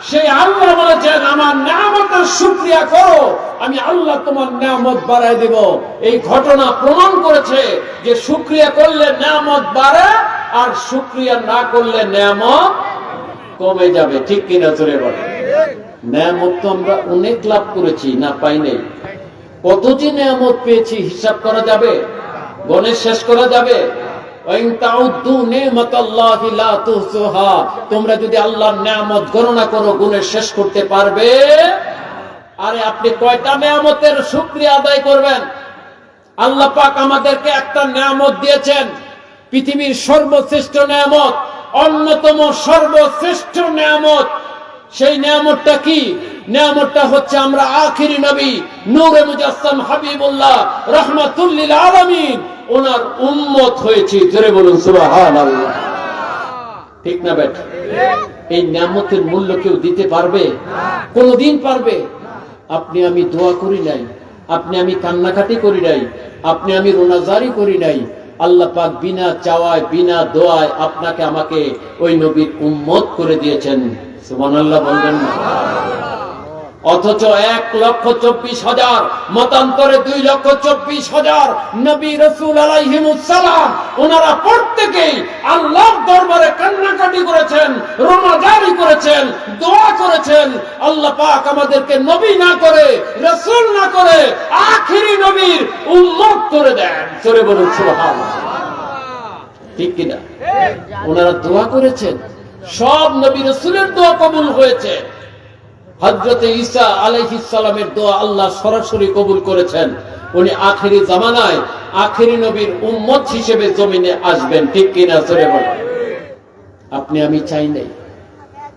সেই আল্লাহ বলেছেন আমার নিয়ামতের শুকরিয়া করো, আমি আল্লাহ তোমার নিয়ামত বাড়ায় দেব। এই ঘটনা প্রমাণ করেছে যে শুকরিয়া করলে নিয়ামত বাড়ে, আর শুকরিয়া না করলে নিয়ামত কমে যাবে, ঠিক কিনা জোরে বলেন? নিয়ামত তো আমরা অনেক লাভ করেছি, না পাই নাই? কত যে নিয়ামত পেয়েছি হিসাব করা যাবে? গণে শেষ করা যাবে? তোমরা যদি আল্লাহর নিয়ামত গণনা করো গুণে শেষ করতে পারবে? আরে আপনি কয়টা নিয়ামতের শুকরিয়া আদায় করবেন? আল্লাহ পাক আমাদেরকে একটা নিয়ামত দিয়েছেন, পৃথিবীর সর্বশ্রেষ্ঠ নিয়ামত, অন্যতম সর্বশ্রেষ্ঠ নিয়ামত। সেই নিয়ামতটা কি? নিয়ামতটা হচ্ছে আমরা আখিরি নবী নূরে মুজাসসাম হাবিবুল্লাহ রাহমাতুল লিল আলামিন ওনার উম্মত হয়েছি। জোরে বলুন সুবহানাল্লাহ। ঠিক না বেট? এই নিয়ামতের মূল্য কেউ দিতে পারবে? কোনদিন পারবে? আপনি আমি দোয়া করি নাই, আপনি আমি কান্নাকাটি করি নাই, আপনি আমি রোনাজারি করি নাই, আল্লাহ পাক বিনা চাওয়ায় বিনা দোয়ায় আপনাকে আমাকে ওই নবীর উম্মত করে দিয়েছেন। সুবহানাল্লাহ বলবেন না? অথচ 1,24,000 মতান্তরে 2,24,000 নবী রাসূল আলাইহিমুস সালাম ওনারা প্রত্যেকেই আল্লাহর দরবারে কান্নাকাটি করেছেন, রোনাজারি করেছেন, দোয়া করেছেন, আল্লাহ পাক আমাদেরকে নবী না করে, রাসূল না করে আখিরি নবীর উম্মত করে দেন। জোরে বলুন সুবহানাল্লাহ। ঠিক কিনা? ওনারা দোয়া করেছেন, সব নবী রাসূলের দোয়া কবুল হয়েছে। হযরতে ঈসা আলাইহিস সালামের দোয়া আল্লাহ সরাসরি কবুল করেছেন। উনি আখেরি জামানায় আখেরি নবীর উম্মত হিসেবে জমিনে আসবেন, ঠিক কিনা জোরে বলেন? আপনি আমি চাই নাই।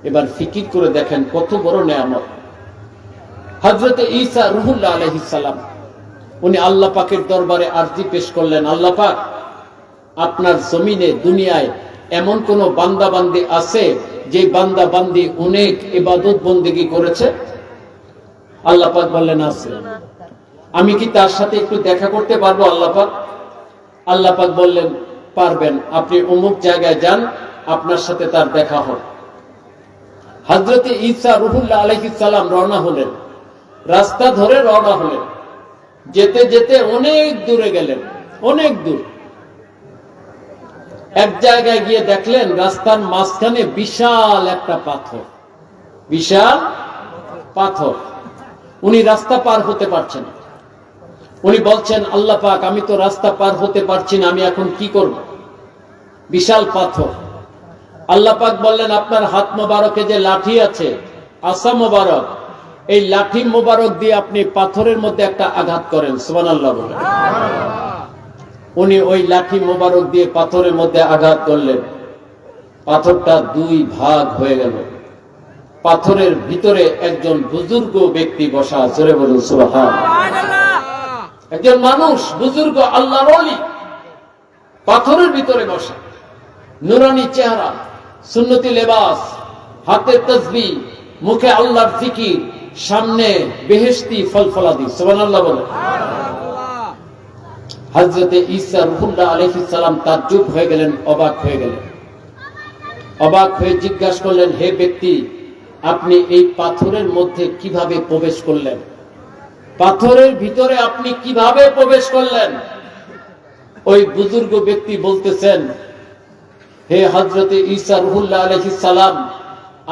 এবার ফিকির করে দেখেন কত বড় নিয়ামত। হযরতে ঈসা রূহুল্লাহ আলাইহিস সালাম উনি আল্লাহ পাকের দরবারে আরজি পেশ করলেন, আল্লাহ পাক আপনার জমিনে দুনিয়ায় এমন কোন বান্দা বান্দি আছে যে বান্দা বান্দি অনেক ইবাদত বন্দেগী করেছে? আল্লাহ পাক বললেন আছে। আমি কি তার সাথে একটু দেখা করতে পারবো? আল্লাহ পাক আল্লাহ পাক বললেন পারবেন, আপনি অমুক জায়গায় যান, আপনার সাথে তার দেখা হবে। হযরতে ঈসা রূহুল্লাহ আলাইহিস সালাম রওনা হলেন, রাস্তা ধরে রওনা হলেন। যেতে যেতে অনেক দূরে গেলেন, অনেক দূর। এক জায়গায় গিয়ে দেখলেন রাস্তার মাঝখানে বিশাল একটা পাথর, বিশাল পাথর। উনি রাস্তা পার হতে পারছেন। উনি বলছেন আল্লাহ পাক আমি তো রাস্তা পার হতে পারছি না, আমি এখন কি করব? বিশাল পাথর। আল্লাহ পাক বললেন আপনার হাত মোবারকে যে লাঠি আছে, আসা মোবারক, এই লাঠি মোবারক দিয়ে আপনি পাথরের মধ্যে একটা আঘাত করেন। সুবহানাল্লাহ বলেন। উনি ওই লাঠি মোবারক দিয়ে পাথরের মধ্যে আঘাত করলেন। পাথরটা দুই ভাগ হয়ে গেল। পাথরের ভিতরে একজন বুজুর্গ ব্যক্তি বসা। জোরে বলুন সুবহানাল্লাহ। একজন মানুষ, বুজুর্গ আল্লাহর ওলি, পাথরের ভিতরে বসা, নুরানি চেহারা, সুন্নতি লেবাস, হাতে তাসবিহ, মুখে আল্লাহর জিকির, সামনে বেহেশতি ফলফলাদি। সুবহানাল্লাহ বলেন। হযরতে ঈসা রূহুল্লাহ আলাইহিস সালাম তাজ্জুব হয়ে গেলেন, অবাক হয়ে গেলেন। অবাক হয়ে জিজ্ঞাসা করলেন, হে ব্যক্তি, আপনি এই পাথরের মধ্যে কিভাবে প্রবেশ করলেন? পাথরের ভিতরে আপনি কিভাবে প্রবেশ করলেন? ওই বুজুর্গ ব্যক্তি বলতেছেন, হে হযরতে ঈসা রূহুল্লাহ আলাইহিস সালাম,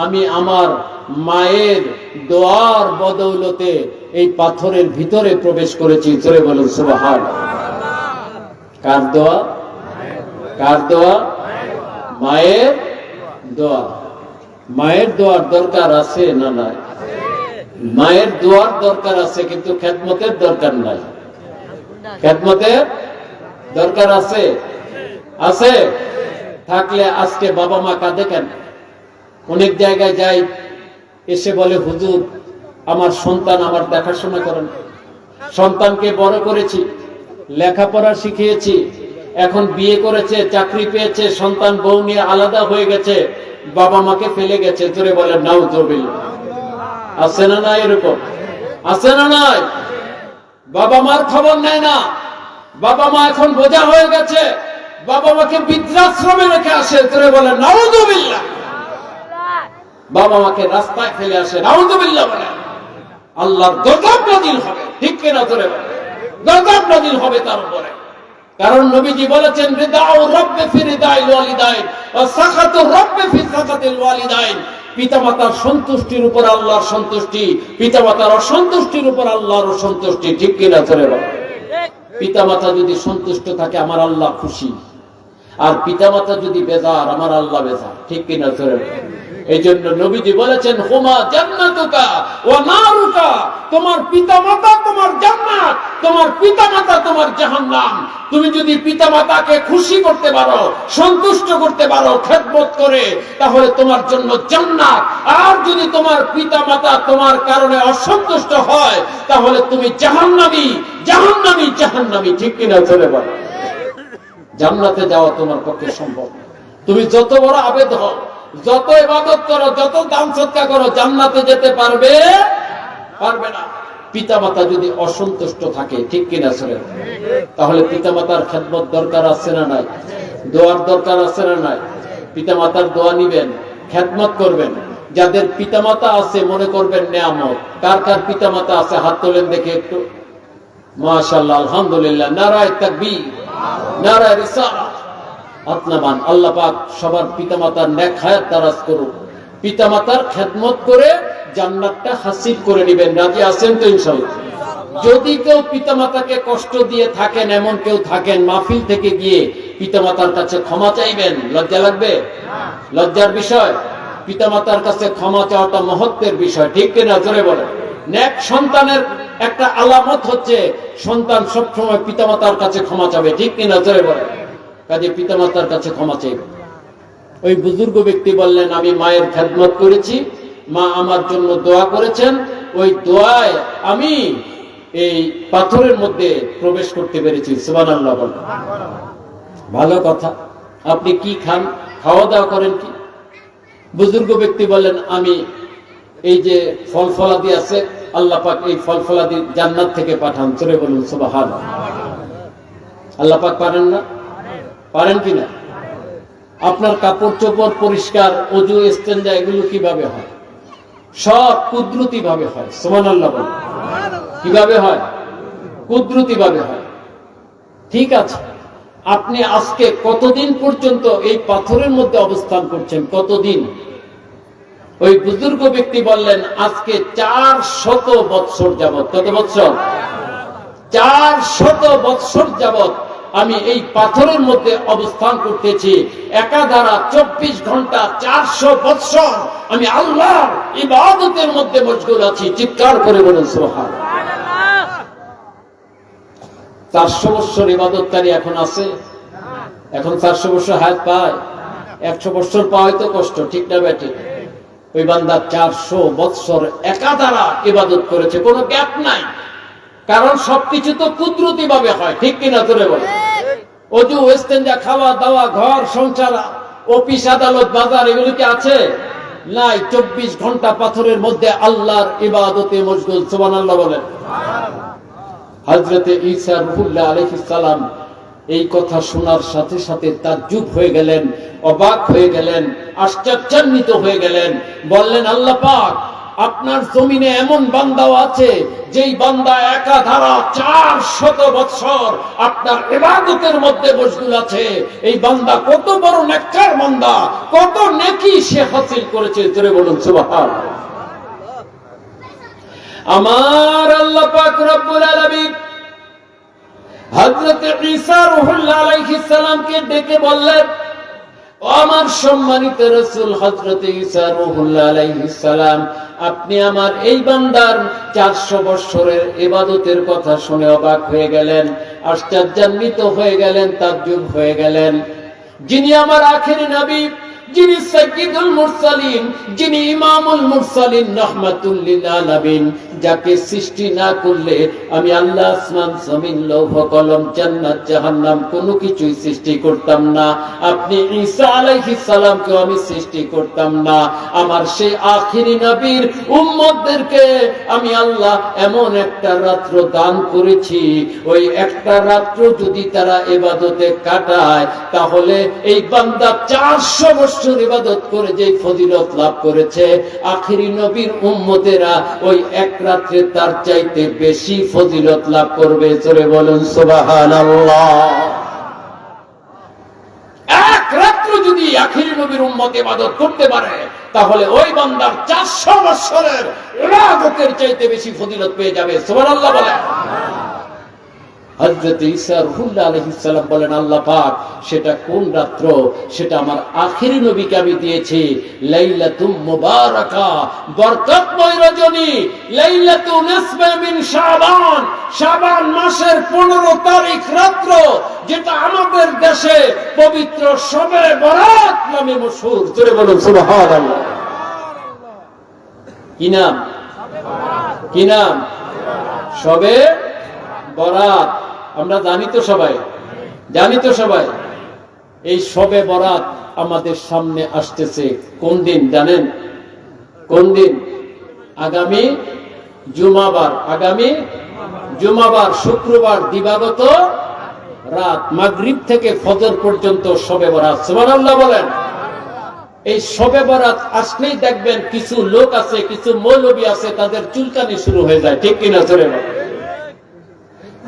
আমি আমার মায়ের দোয়ার বদৌলতে এই পাথরের ভিতরে প্রবেশ করেছি। জোরে বলুন সুবহানাল্লাহ। কার দোয়া? কার দোয়া? মায়ের দোয়া। মায়ের দোয়ার দরকার আছে না নাই? মায়ের দোয়ার দরকার আছে, কিন্তু খেদমতের দরকার নাই। খেদমতের দরকার আছে? আছে। থাকলে আজকে বাবা মা কাঁদে কেন? অনেক জায়গায় যাই, এসে বলে হুজুর আমার সন্তান আমার দেখাশোনা করেন, সন্তানকে বড় করেছি, লেখাপড়া শিখিয়েছি, এখন বিয়ে করেছে, চাকরি পেয়েছে, সন্তান বউ নিয়ে আলাদা হয়ে গেছে, বাবা মাকে ফেলে গেছে। জোরে বলেন নাউজুবিল্লাহ। আছে না নাই? এরকম আছে না নাই? বাবা মার খবর নেয় না, বাবা মা এখন বোঝা হয়ে গেছে, বাবা মাকে বৃদ্ধাশ্রমে রেখে আসে। জোরে বলেন নাউজুবিল্লাহ। বাবা মাকে রাস্তায় ফেলে আসে, নাউজুবিল্লাহ বলেন। আল্লাহর গজব নাযিল হবে, ঠিক কিনা? জোরে বলেন গজব নাযিল হবে তার উপরে। কারণ নবীজি বলেছেন রিদাউ রাব্বি ফি রিদাইল ওয়ালিদাইন ওয়া সাখাতু রাব্বি ফি সাখাতিল ওয়ালিদাইন। পিতামাতার সন্তুষ্টির উপর আল্লাহর সন্তুষ্টি, পিতামাতার অসন্তুষ্টির উপর আল্লাহর অসন্তুষ্টি, ঠিক কিনা? জোরে বলেন। পিতামাতা যদি সন্তুষ্ট থাকে আমার আল্লাহ খুশি, আর পিতামাতা যদি বেজার আমার আল্লাহ বেজার, ঠিক কিনা? জোরে বলেন। এই জন্য নবীজি বলেছেন হুমা জান্নাতুকা ওয়া নারুকা। তোমার পিতামাতা তোমার জান্নাত, তোমার পিতামাতা তোমার জাহান্নাম। তুমি যদি পিতামাতাকে খুশি করতে পারো, সন্তুষ্ট করতে পারো খেদমত করে, তাহলে তোমার জন্য জান্নাত। আর যদি তোমার পিতামাতা তোমার কারণে অসন্তুষ্ট হয়, তাহলে তুমি জাহান্নামী, জাহান্নামী, জাহান্নামী, ঠিক কিনা? চলে বলো। জান্নাতে যাওয়া তোমার পক্ষে সম্ভব। তুমি যত বড় আবেদ হও, যত ইবাদত করো, যত দান সদকা করো, জান্নাতে যেতে পারবে পারবে না পিতামাতা যদি অসন্তুষ্ট থাকে, ঠিক কিনা? শুনে তাহলে পিতামাতার খেদমত দরকার আছে না নাই? দোয়ার দরকার আছে না নাই? পিতামাতার দোয়া নিবেন, খেদমত করবেন। যাদের পিতামাতা আছে মনে করবেন নেয়ামত। কার কার পিতামাতা আছে হাত তোলেন দেখে একটু। মাশাআল্লাহ, আলহামদুলিল্লাহ, নারায়ে তাকবীর, নারায়ে রিসালাত। আত্মাবান আল্লাহ পাক সবার পিতামাতার নেক হায়াত দারাজ করুন। পিতামাতার খেদমত করে জান্নাতটা হাসিল করে নেবেন। রাজি আছেন তো ইনশাআল্লাহ? যদি কেউ পিতামাতাকে কষ্ট দিয়ে থাকেন, এমন কেউ থাকেন, মাহফিল থেকে গিয়ে পিতামাতার কাছে ক্ষমা চাইবেন। লজ্জা লাগবে? লজ্জার বিষয়? পিতামাতার কাছে ক্ষমা চাওয়াটা মহত্বের বিষয়, ঠিক কিনা? জোরে বলেন। নেক সন্তানের একটা আলামত হচ্ছে সন্তান সবসময় পিতামাতার কাছে ক্ষমা চাবে, ঠিক কিনা? জোরে বলেন। কাজে পিতামাতার কাছে ক্ষমা চাইবে। ওই বুজুর্গ ব্যক্তি বললেন আমি মায়ের খেদমত করেছি, মা আমার জন্য দোয়া করেছেন, ওই দোয়ায় আমি এই পাথরের মধ্যে প্রবেশ করতে পেরেছি। সুবহানাল্লাহ বলেন। ভালো কথা। আপনি কি খান, খাওয়া দাওয়া করেন কি? বুজুর্গ ব্যক্তি বললেন আমি এই যে ফল ফলাদি আছে, আল্লাহ পাক এই ফল ফলাদি জান্নাত থেকে পাঠান। চলে বলুন সুবহানাল্লাহ। আল্লাহ পাক পারেন না? পারেন কিনা? আপনার কাপড় চোপড় পরিষ্কার, ওযু, ইস্তেনজা এগুলো কিভাবে হয়? সব কুদরতি ভাবে হয়। সুবহানাল্লাহ বলেন। কিভাবে হয়? কুদরতি ভাবে হয়। ঠিক আছে, আপনি আজকে কতদিন পর্যন্ত এই পাথরের মধ্যে অবস্থান করছেন? কতদিন? ওই বুজুর্গ ব্যক্তি বললেন আজকে 400 বৎসর যাবত। কত বৎসর? 400 বৎসর যাবত আমি এই পাথরের মধ্যে অবস্থান করতেছি। একাধারা 24 ঘন্টা 400 বৎসর আমি আল্লাহর ইবাদতের মধ্যে মশগুল আছি। চিৎকার করে বলুন সুবহানাল্লাহ। 400 বৎসর ইবাদতকারী এখন আছে? এখন 400 বৎসর হায়াত পায়? 100 বৎসর পাওয়াই তো কষ্ট, ঠিক না বেটি? ওই বান্দা 400 বৎসর একাধারা ইবাদত করেছে, কোনো গ্যাপ নাই। কারণ সবকিছু তো কুদরতি ভাবে হয়, ঠিক কিনা? ধরে বলে ওযু, ইস্তেনজা, খাওয়া দাওয়া, ঘর সংসার, অফিস আদালত বাজার এগুলো কি আছে? নাই। 24 ঘন্টা পাথরের মধ্যে আল্লাহর ইবাদতে মশগুল। সুবহানাল্লাহ বলেন। হযরতে ঈসা রূহুল্লাহ আলাইহিস সালাম এই কথা শোনার সাথে সাথে তাজ্জুব হয়ে গেলেন, অবাক হয়ে গেলেন, আশ্চর্যান্বিত হয়ে গেলেন। বললেন আল্লাহ পাক আপনার জমিনে এমন বান্দাও আছে যেই বান্দা একাধারা 400 বৎসর আপনার ইবাদতের মধ্যে মশগুল আছে। এই বান্দা কত বড় নেককার বান্দা, কত নেকি সে হাসিল করেছে। জোরে বলুন সুবহানাল্লাহ। আমার আল্লাহ পাক রব্বুল আলামিন হযরত ঈসা রূহুল্লাহ আলাইহিস সালামকে ডেকে বললেন ও আমার সম্মানিত রাসূল হযরত ঈসা রূহুল্লাহ আলাইহিস সালাম, আপনি আমার এই বান্দার 400 বছরের ইবাদতের কথা শুনে অবাক হয়ে গেলেন, আশ্চর্যান্বিত হয়ে গেলেন, তাজ্জুব হয়ে গেলেন। যিনি আমার আখেরি নবী যিনি সাইয়্যিদুল মুরসালিন, যিনি ইমামুল মুরসালিন রাহমাতুল লিল আলামিন, যাকে সৃষ্টি না করলে আমি আল্লাহ আসমান জমিন লৌহ কলম জান্নাত জাহান্নাম কোনো কিছুই সৃষ্টি করতাম না। আপনি ঈসা আলাইহিস সালামকে আমি সৃষ্টি করতাম না। আমার সেই আখিরি নবীর উম্মতদেরকে আমি আল্লাহ এমন একটা রাত্র দান করেছি, ওই একটা রাত্র যদি তারা ইবাদতে কাটায় তাহলে এই বান্দা 400 বছর ইবাদত করে যে ফজিলত লাভ করেছে, আখিরি নবীর উম্মতেরা ওই এক রাত্রে তার চাইতে বেশি ফজিলত লাভ করবে। জোরে বলুন সুবহানাল্লাহ। এক রাত্র যদি আখিরি নবীর উম্মত ইবাদত করতে পারে তাহলে ওই বান্দার 400 বছরের ইবাদতের চাইতে বেশি ফজিলত পেয়ে যাবে। সুবহানাল্লাহ বলেন। হযরত ঈসা রূহুল্লাহ আলাইহিস সালাম বলেন, আল্লাহ পাক সেটা কোন রাত্র? সেটা আমার আখিরি নবীকে আমি দিয়েছি লাইলাতুম মুবারাকা, বরকতময় রজনী, লাইলাতুন নিসফে মিন শাবান, শাবান মাসের 15 তারিখ রাত্র, যেটা আমাদের দেশে পবিত্র শবে বরাত নামে মশহুর। জোরে বলুন সুবহানাল্লাহ। কি নাম? কি নাম? শবে বরাত। আমরা জানি তো সবাই, জানি তো সবাই। এই শবে বরাত আমাদের সামনে আসতেছে কোন দিন জানেন? কোন দিন? আগামী জুমাবার, আগামী জুমাবার, শুক্রবার দিবাগত রাত মাগরিব থেকে ফজর পর্যন্ত শবে বরাত। সুবহানাল্লাহ বলেন। এই শবে বরাত আসলেই দেখবেন কিছু লোক আছে, কিছু মৌলবী আছে, তাদের চুলকানি শুরু হয়ে যায়। ঠিক কিনা? জোরে বলেন।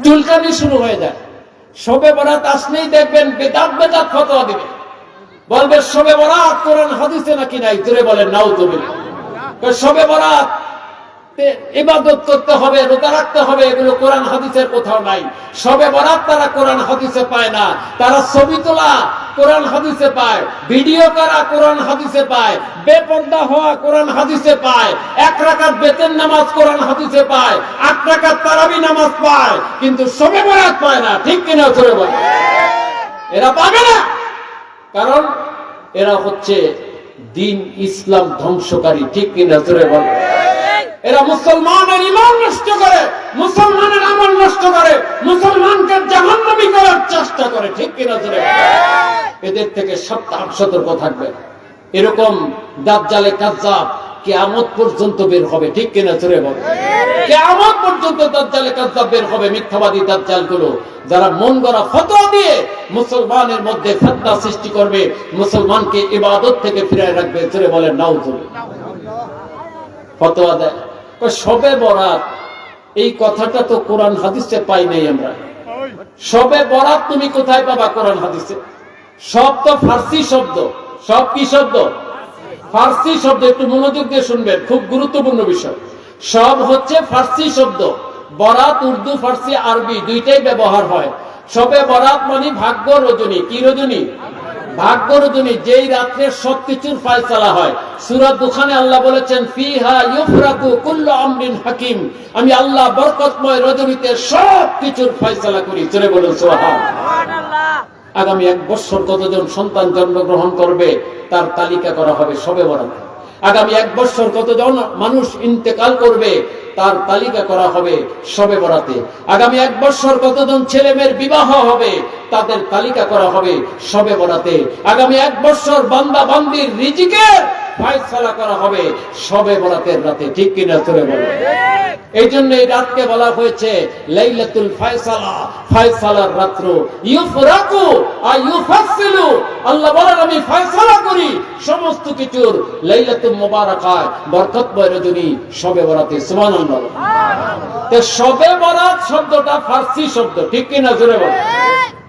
চুলকানি শুরু হয়ে যায়। শবে বরাত আসলেই দেখবেন বেদাত বেদাত ফতোয়া দিবে, বলবে শবে বরাত কোরআন হাদিসে নাকি নাই। জোরে বলেন নাউযুবিল্লাহ। শবে বরাত ইবাদত করতে হবে, রোজা রাখতে হবে, এগুলো কোরআন হাদিসের কোথাও নাই। শবে বরাত তারা কোরআন হাদিসে পায় না। তারা ছবি তোলা কোরআন হাদিসে পায়, ভিডিও করা কোরআন হাদিসে পায়, বেপর্দা হওয়া কোরআন হাদিসে পায়, 1 রাকাত বেতের নামাজ কোরআন হাদিসে পায়, 8 রাকাত তারাবি নামাজ পায়, কিন্তু শবে বরাত পায় না। ঠিক কিনা? জোরে বলেন। এরা পাবে না, কারণ এরা হচ্ছে দ্বীন ইসলাম ধ্বংসকারী। ঠিক কিনা? জোরে বলেন। এরা মুসলমানের ঈমান নষ্ট করে, মুসলমানের আমল নষ্ট করে, মুসলমানকে জাহান্নামী করার চেষ্টা করে। ঠিক কিনা? জোরে এদের থেকে সতর্ক থাকবে। এরকম দাজ্জালে কাজ্জাব কিয়ামত পর্যন্ত বের হবে। ঠিক কিনা? জোরে বল। কিয়ামত পর্যন্ত দাজ্জালে কাজ্জাব বের হবে। মিথ্যাবাদী দাজ্জালগুলো যারা মন গড়া ফতোয়া দিয়ে মুসলমানের মধ্যে ফিতনা সৃষ্টি করবে, মুসলমানকে ইবাদত থেকে ফিরিয়ে রাখবে। জোরে বলেন নাউযুবিল্লাহ। ফতোয়া দেয় শবে বরাত, এই কথাটা তো কোরআন হাদিসে পাই নাই আমরা। শবে বরাত তুমি কোথায় পাবা কোরআন হাদিসে? সব তো ফার্সি শব্দ। সব কি শব্দ? ফার্সি শব্দ। একটু মনোযোগ দিয়ে শুনবেন, খুব গুরুত্বপূর্ণ বিষয়। সব হচ্ছে ফার্সি শব্দ। বরাত উর্দু, ফার্সি, আরবি দুইটাই ব্যবহার হয়। শবে বরাত মানে ভাগ্য রজনী। কি রজনী? ভাগ্য রজনী, যেই রাত্রে সবকিছুর ফয়সালা হয়। সূরা দুখানে আল্লাহ বলেছেন ফিহা ইউফরাকু কুল্লু আমরিন হাকিম, আমি আল্লাহ বরকতময় রজনীতে সবকিছুর ফয়সালা করি। জোরে বলুন সুবহানাল্লাহ। আগামী 1 বছর কতজন সন্তান জন্মগ্রহণ করবে তার তালিকা করা হবে শবে বরাতে। আগামী 1 বছর কতজন মানুষ ইন্তেকাল করবে তার তালিকা করা হবে শবে বরাতে। আগামী 1 বছর কতজন ছেলে মেয়ের বিবাহ হবে তাদের তালিকা করা হবে শবে বরাতে। আগামী 1 বছর বান্দা বান্দির রিজিকের ফয়সালা করা হবে শবে বরাতের রাতে। ঠিক কিনা? জোরে বলেন। এই জন্য এই রাতকে বলা হয়েছে লাইলাতুল ফয়সালা, ফয়সালার রাত্র। ইউফরাকু আই ইউফাসসিলু, আল্লাহ বলেন আমি ফয়সালা করি সমস্ত কিছুর। লাইলাতুল মুবারাকা, বরকতময় রজনী শবে বরাতে। সুবহানাল্লাহ। তো শবে বরাত শব্দটা ফার্সি শব্দ। ঠিক কিনা? জোরে বলেন।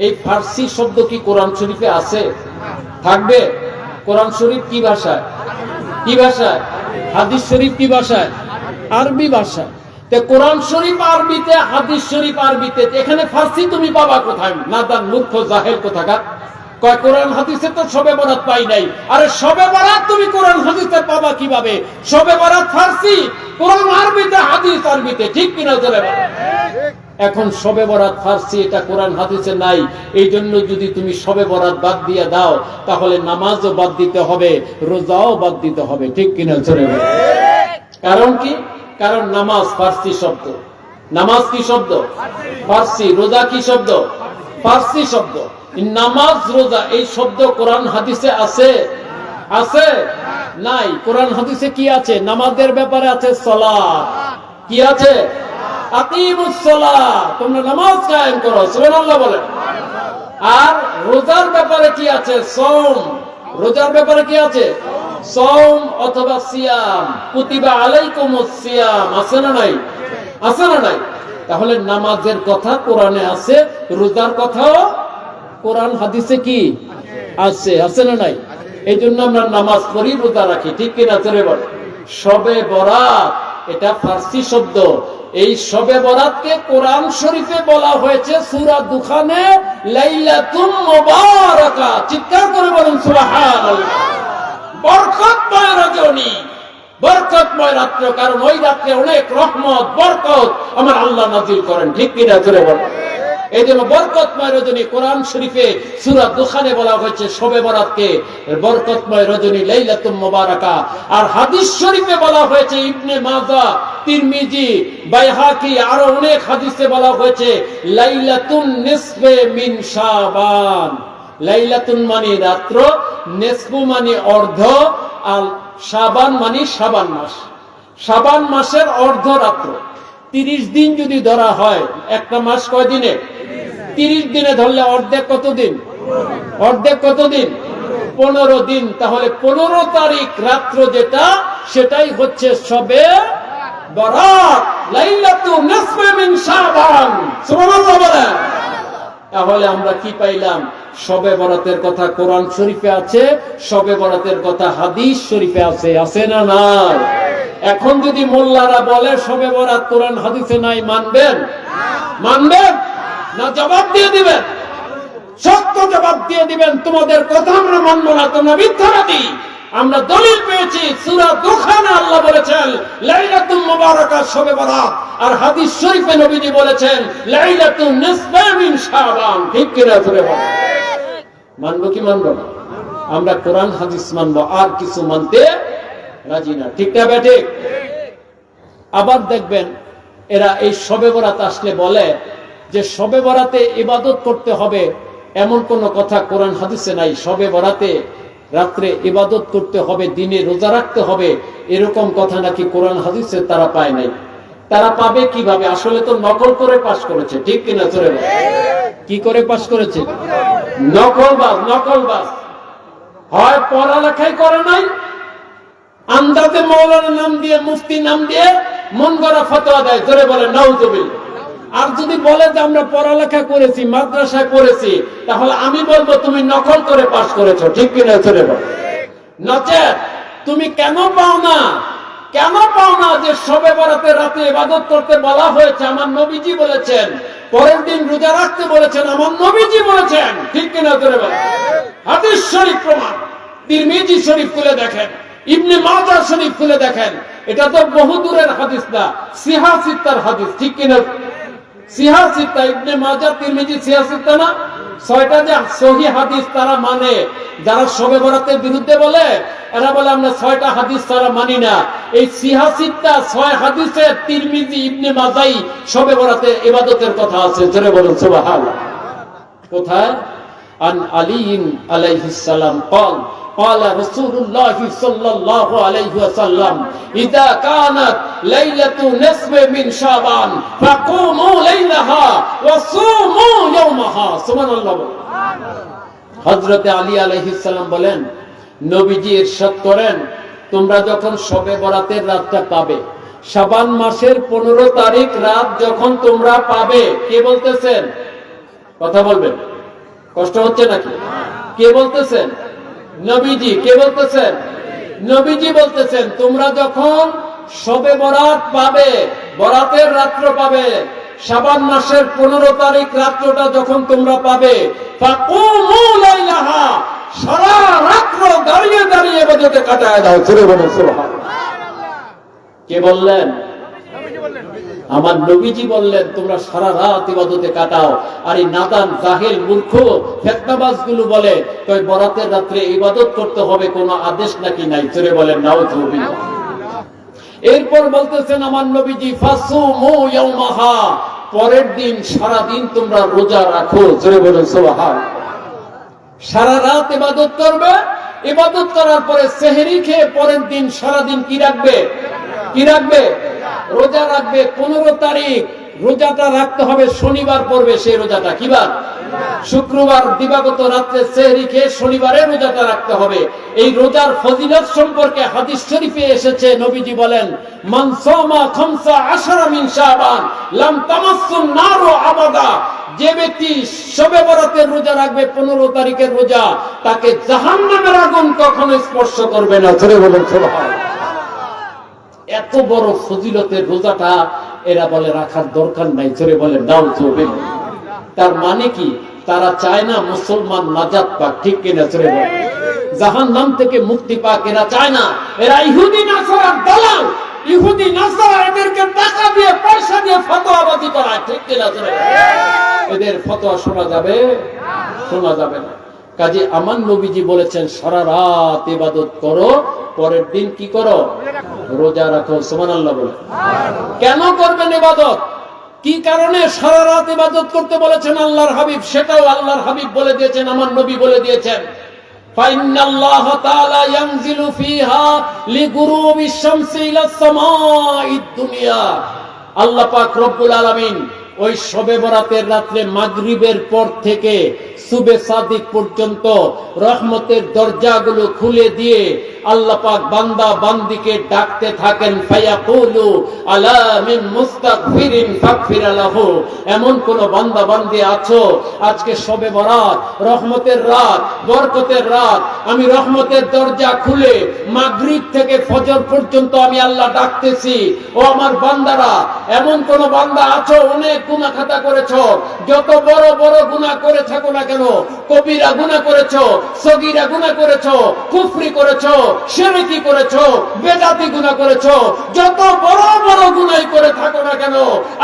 এই ফার্সি শব্দ কি কোরআন শরীফে আছে? থাকবে? কোরআন শরীফ কি ভাষায়? কি ভাষায়? হাদিস শরীফ কি ভাষায়? আরবি ভাষায়। তে কোরআন শরীফ আরবিতে, হাদিস শরীফ আরবিতে, এখানে ফার্সি তুমি পাবা কোথায়? নাদান মূর্খ জাহেল কোথাকার। কয় কোরআন হাদিসে তো শবে বরাত পাই নাই। আরে শবে বরাত তুমি কোরআন হাদিসে পাবা কিভাবে? শবে বরাত ফার্সি, কোরআন আরবিতে, হাদিস আরবিতে। ঠিক কিনা? জোরে বলেন। এখন শবে বরাত ফার্সি, এটা কোরআন হাদিসে নাই। এই জন্য যদি তুমি শবে বরাত বাদ দিয়ে দাও, তাহলে নামাজও বাদ দিতে হবে, রোজাও বাদ দিতে হবে। ঠিক কিনা? চলে গেল। কারণ কি? কারণ নামাজ ফার্সি শব্দ। নামাজ কি শব্দ? ফার্সি। রোজা কি শব্দ? ফার্সি শব্দ। নামাজ রোজা এই শব্দ কোরআন হাদিসে আছে? আছে? নাই। কোরআন হাদিসে কি আছে? নামাজের ব্যাপারে আছে সালাত। কি আছে? আকিমুস সালাহ, তোমরা নামাজ কায়েম করো। সুবহানাল্লাহ বলেন। আর রোজার ব্যাপারে কি আছে? সওম। রোজার ব্যাপারে কি আছে? সওম অথবা সিয়াম। কুতিবা আলাইকুমুস সিয়াম। আছে না নাই? আছে না নাই? তাহলে নামাজের কথা কোরআনে আছে, রোজার কথাও কোরআন হাদিসে কি আছে? আছে না নাই? এই জন্য আমরা নামাজ পড়ি, রোজা রাখি। ঠিক কিনা? চলে বল। শবে বরাত এটা ফার্সি শব্দ। এই শবে বরাতকে কোরআন শরীফে বলা হয়েছে সূরা দুখানে লাইলাতুম মুবারাকা। চিৎকার করে বলুন সুবহানাল্লাহ। বরকতময় রজনী, বরকতময় রাত্র। কারণ ওই রাত্রে অনেক রহমত, বরকত আমার আল্লাহ নাযিল করেন। ঠিক কিনা? চলে বল। এই জন্য বরকতময় রজনী কোরআন শরীফে সূরা দুখানে বলা হয়েছে শবে বরাতকে বরকতময় রজনী, লাইলাতুম মুবারাকা। আর হাদিস শরীফে বলা হয়েছে, ইবনে মাজাহ, তিরমিজি, বাইহাকি, আরো অনেক হাদিসে বলা হয়েছে লাইলাতুন নিসফে মিন শাবান। লাইলাতুন মানে রাত্র, নিসফু মানে অর্ধ, আর শাবান মানে শাবান মাস। শাবান মাসের অর্ধ রাত্র। 30 দিন যদি ধরা হয়, একটা মাস কয় দিনে? 30 দিনে ধরলে অর্ধেক কত দিন? অর্ধেক কত দিন? 15 দিন। তাহলে 15 তারিখ রাত্র যেটা, সেটাই হচ্ছে শবে বরাত, লাইলাতুন নিসফে মিন শাবান। সুবহানাল্লাহ বলেন। তাহলে আমরা কি পাইলাম? শবে বরাতের কথা কোরআন শরীফে আছে, শবে বরাতের কথা হাদিস শরীফে আছে। আছে না নাই? এখন যদি মোল্লারা বলে শবে বরাত কোরআন হাদিসে নাই, মানবেন? মানবেন না জবাব দিয়ে দিবেন? সত্য জবাব দিয়ে দিবেন, তোমাদের কথা আমরা মানবো না, তোমরা মিথ্যাবাদী। আমরা দলিল পেয়েছি, সূরা দুখানে আল্লাহ বলেছেন লাইলাতুল মুবারাকা শবে বরাত, আর হাদিস শরীফে নবীজি বলেছেন লাইলাতুন নিসফে মিন শাবান। ঠিক কিনা? ধরে বলেন। মানবো কি মানবো না? আমরা কোরআন হাদিস মানবো, আর কিছু মানতে রাজি না। ঠিক না বেঠিক? আবার দেখবেন এরা এই শবে বরাত আসলে বলে যে শবে বরাতে ইবাদত করতে হবে, এমন কোন কথা কোরআন হাদিসে নাই। শবে বরাতে রাত্রে ইবাদত করতে হবে, দিনে রোজা রাখতে হবে, এরকম কথা নাকি কোরআন হাদিসে তারা পায় নাই। তারা পাবে কিভাবে? আসলে তো নকল করে পাশ করেছে। ঠিক কিনা? চলে কি করে পাশ করেছে? নকলবাজ। নকলবাজ হয় পড়ালেখাই করে নাই, আন্দাজে মৌলানা নাম দিয়ে, মুফতি নাম দিয়ে মন গড়া ফতোয়া দেয়। জোরে বলে নাউজুবিল্লাহ। আর যদি বলে যে আমরা পড়ালেখা করেছি, মাদ্রাসায় পড়েছি, তাহলে আমি বলবো তুমি নকল করে পাশ করেছো। ঠিক কিনা? চলে বল। নচেত তুমি কেন পাও না? কেন পাও না যে শবে বরাতের রাতে ইবাদত করতে বলা হয়েছে? আমার নবীজি বলেছেন। পরের দিন রোজা রাখতে বলেছেন, আমার নবীজি বলেছেন। ঠিক কিনা? চলে বল। হাদিস শরীফ প্রমাণ। তিরমিজি শরীফ খুলে দেখেন, ইবনে মাজাহ শরীফ খুলে দেখেন। এটা তো বহু দূরের হাদিস না, সিহা সিত্তার হাদিস। ঠিক কিনা? সিহা সিত্তা, ইবনে মাজাহ, তিরমিজি, সিহা সিত্তা না? 6টা যে সহিহ হাদিস তারা মানে। যারা শবে বরাতের বিরুদ্ধে বলে, এরা বলে আমরা 6টা হাদিস তারা মানি না। এই সিহা সিত্তা 6 হাদিসে তিরমিজি, ইবনে মাজাহ শবে বরাতে ইবাদতের কথা আছে। জোরে বলুন সুবহানাল্লাহ। কোথায়? আন আলী আলাইহিস সালাম قال قال رسول الله صلى الله عليه وسلم اذا كانت ليله نصف من شعبان فقوموا ليلها وصوموا يومها। সুবহানাল্লাহ। হযরত আলী আলাইহিস সালাম বলেন, নবীজি ইরশাদ করেন, তোমরা যখন শবে বরাতের রাতটা পাবে, শাবান মাসের 15 তারিখ রাত যখন তোমরা পাবে, কে বলতেছেন? কথা বলবেন, কষ্ট হচ্ছে নাকি? কে বলতেছেন? নবীজি। কে বলতেছেন? নবীজি বলতেছেন, তোমরা যখন শবে বরাত পাবে, বরাতের রাত্র পাবে, শাবান মাসের 15 তারিখ রাত্রটা যখন তোমরা পাবে, ফাকুমু লাইলাহা, সারা রাত্র দাঁড়িয়ে দাঁড়িয়ে ইবাদতে কাটায় দাও। জোরে বলুন সুবহানাল্লাহ। কে বললেন? আমার নবীজি বললেন তোমরা সারা রাত ইবাদতে কাটাও। আর এই নাদান জাহেল মূর্খ ফেতনাবাজ গুলো বলে কই বরাতের রাত্রে ইবাদত করতে হবে, কোনো আদেশ নাকি নাই। জোরে বলেন নাউযুবিল্লাহ। এরপর বলতেছেন আমার নবীজি ফাসুমু ইয়াউমাহা, পরের দিন সারা দিন তোমরা রোজা রাখো। জোরে বলেন সুবহানাল্লাহ। সারা রাত ইবাদত করবে, ইবাদত করার পরে সেহরি খেয়ে পরের দিন সারা দিন কি রাখবে? কি রাখবে? রোজা রাখবে। 15 তারিখ রোজাটা রাখতে হবে, শনিবার পড়বে সেই রোজাটা। কি বার? শুক্রবার দিবাগত রাত্রে সেহরি খেয়ে শনিবারে রোজাটা রাখতে হবে। এই রোজার ফজিলত সম্পর্কে হাদিস শরীফে এসেছে, নবীজি বলেন মান সামা 15 মিন শাবান লাম তামাসসুন নারু আবাদা, যে ব্যক্তি শবে বরাতের রোজা রাখবে 15 তারিখের রোজা, তাকে জাহান্নামের আগুন কখনো স্পর্শ করবে না। জোরে বলেন সুবহানাল্লাহ। এত বড় ফজিলতের রোজাটা এরা বলে রাখার দরকার নাই। জোরে বলেন নাউযুবিল্লাহ। তার মানে কি? তারা চায় না মুসলমান নাজাত পাক, ঠিক কিনা? জোরে বলেন। জাহান্নাম থেকে মুক্তি পাক এরা চায় না। এরা ইহুদি নাসারার দালাল। ইহুদি নাসারা এদেরকে টাকা দিয়ে পয়সা দিয়ে ফতোয়াবাজি করায়, ঠিক কিনা? জোরে বলেন। এদের ফতোয়া শোনা যাবে? শোনা যাবে না। কাজে আমার নবীজি বলেছেন সারা রাত ইবাদত করো, পরের দিন কি করো? রোজা রাখো। সুবহানাল্লাহ বলেন। কেন করবেন ইবাদত? কি কারণে সারা রাত ইবাদত করতে বলেছেন আল্লাহর হাবিব? সেটাও আল্লাহর হাবিব বলে দিয়েছেন, আমার নবী বলে দিয়েছেন। ফাইন্নাল্লাহ তাআলা ইয়ানজিলু ফিহা লিগুরুবিশ শামসি ইলাস সামাঈদ দুনিয়া। আল্লাহ পাক রব্বুল আলামিন ওই শবে বরাতের রাত্রে মাগরিবের পর থেকে সুবে সাদিক পর্যন্ত রহমতের দরজাগুলো খুলে দিয়ে আল্লাহ পাক বান্দা বান্দিকে ডাকতে থাকেন। ফায়াকুলু আলা মিন মুস্তাগফিরিন ফাগফির লাহু। এমন কোন বান্দা বান্দি আছো আজকে শবে বরাত, রহমতের রাত, বরকতের রাত, আমি রহমতের দরজা খুলে মাগরিব থেকে ফজর পর্যন্ত আমি আল্লাহ ডাকতেছি। ও আমার বান্দারা, এমন কোন বান্দা আছো অনেক গুনাহ খাতা করেছো, যত বড় বড় গুনাহ করে থাকো না কেন, কবিরা গুনাহ করেছো, সগীরা গুনাহ করেছো, কুফরি করেছো, শিরকি করেছো, বেদাতি গুনাহ করেছো, যত বড় বড় গুনাহ করে থাকো না কেন,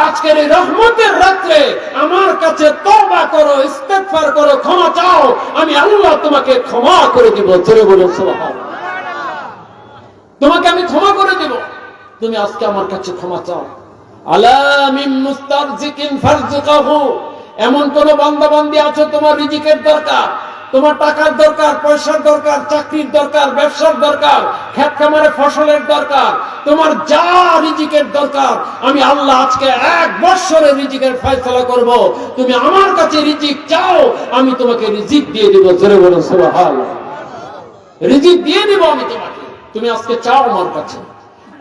আজকের এই রহমতের রাত্রে আমার কাছে তওবা করো, ইস্তেগফার করো, ক্ষমা চাও, আমি আল্লাহ তোমাকে ক্ষমা করে দিব। জোরে বলুন সুবহানাল্লাহ। তোমাকে আমি ক্ষমা করে দিব, তুমি আজকে আমার কাছে ক্ষমা চাও। আলা মিন মুস্তারজিকিন ফারজুকাহু। এমন কোন বান্দা বান্দি আছো তোমার রিজিকের দরকার, তোমার টাকার দরকার, পয়সার দরকার, চাকরির দরকার, ব্যবসার দরকার, ক্ষেত খামারে ফসলের দরকার, তোমার যা রিজিকের দরকার আমি আল্লাহ আজকে 1 বছরের রিজিকের ফয়সালা করব। তুমি আমার কাছে রিজিক চাও, আমি তোমাকে রিজিক দিয়ে দেব। জোরে বলুন সুবহানাল্লাহ। রিজিক দিয়ে দেব আমি তোমাকে, তুমি আজকে চাও আমার কাছে।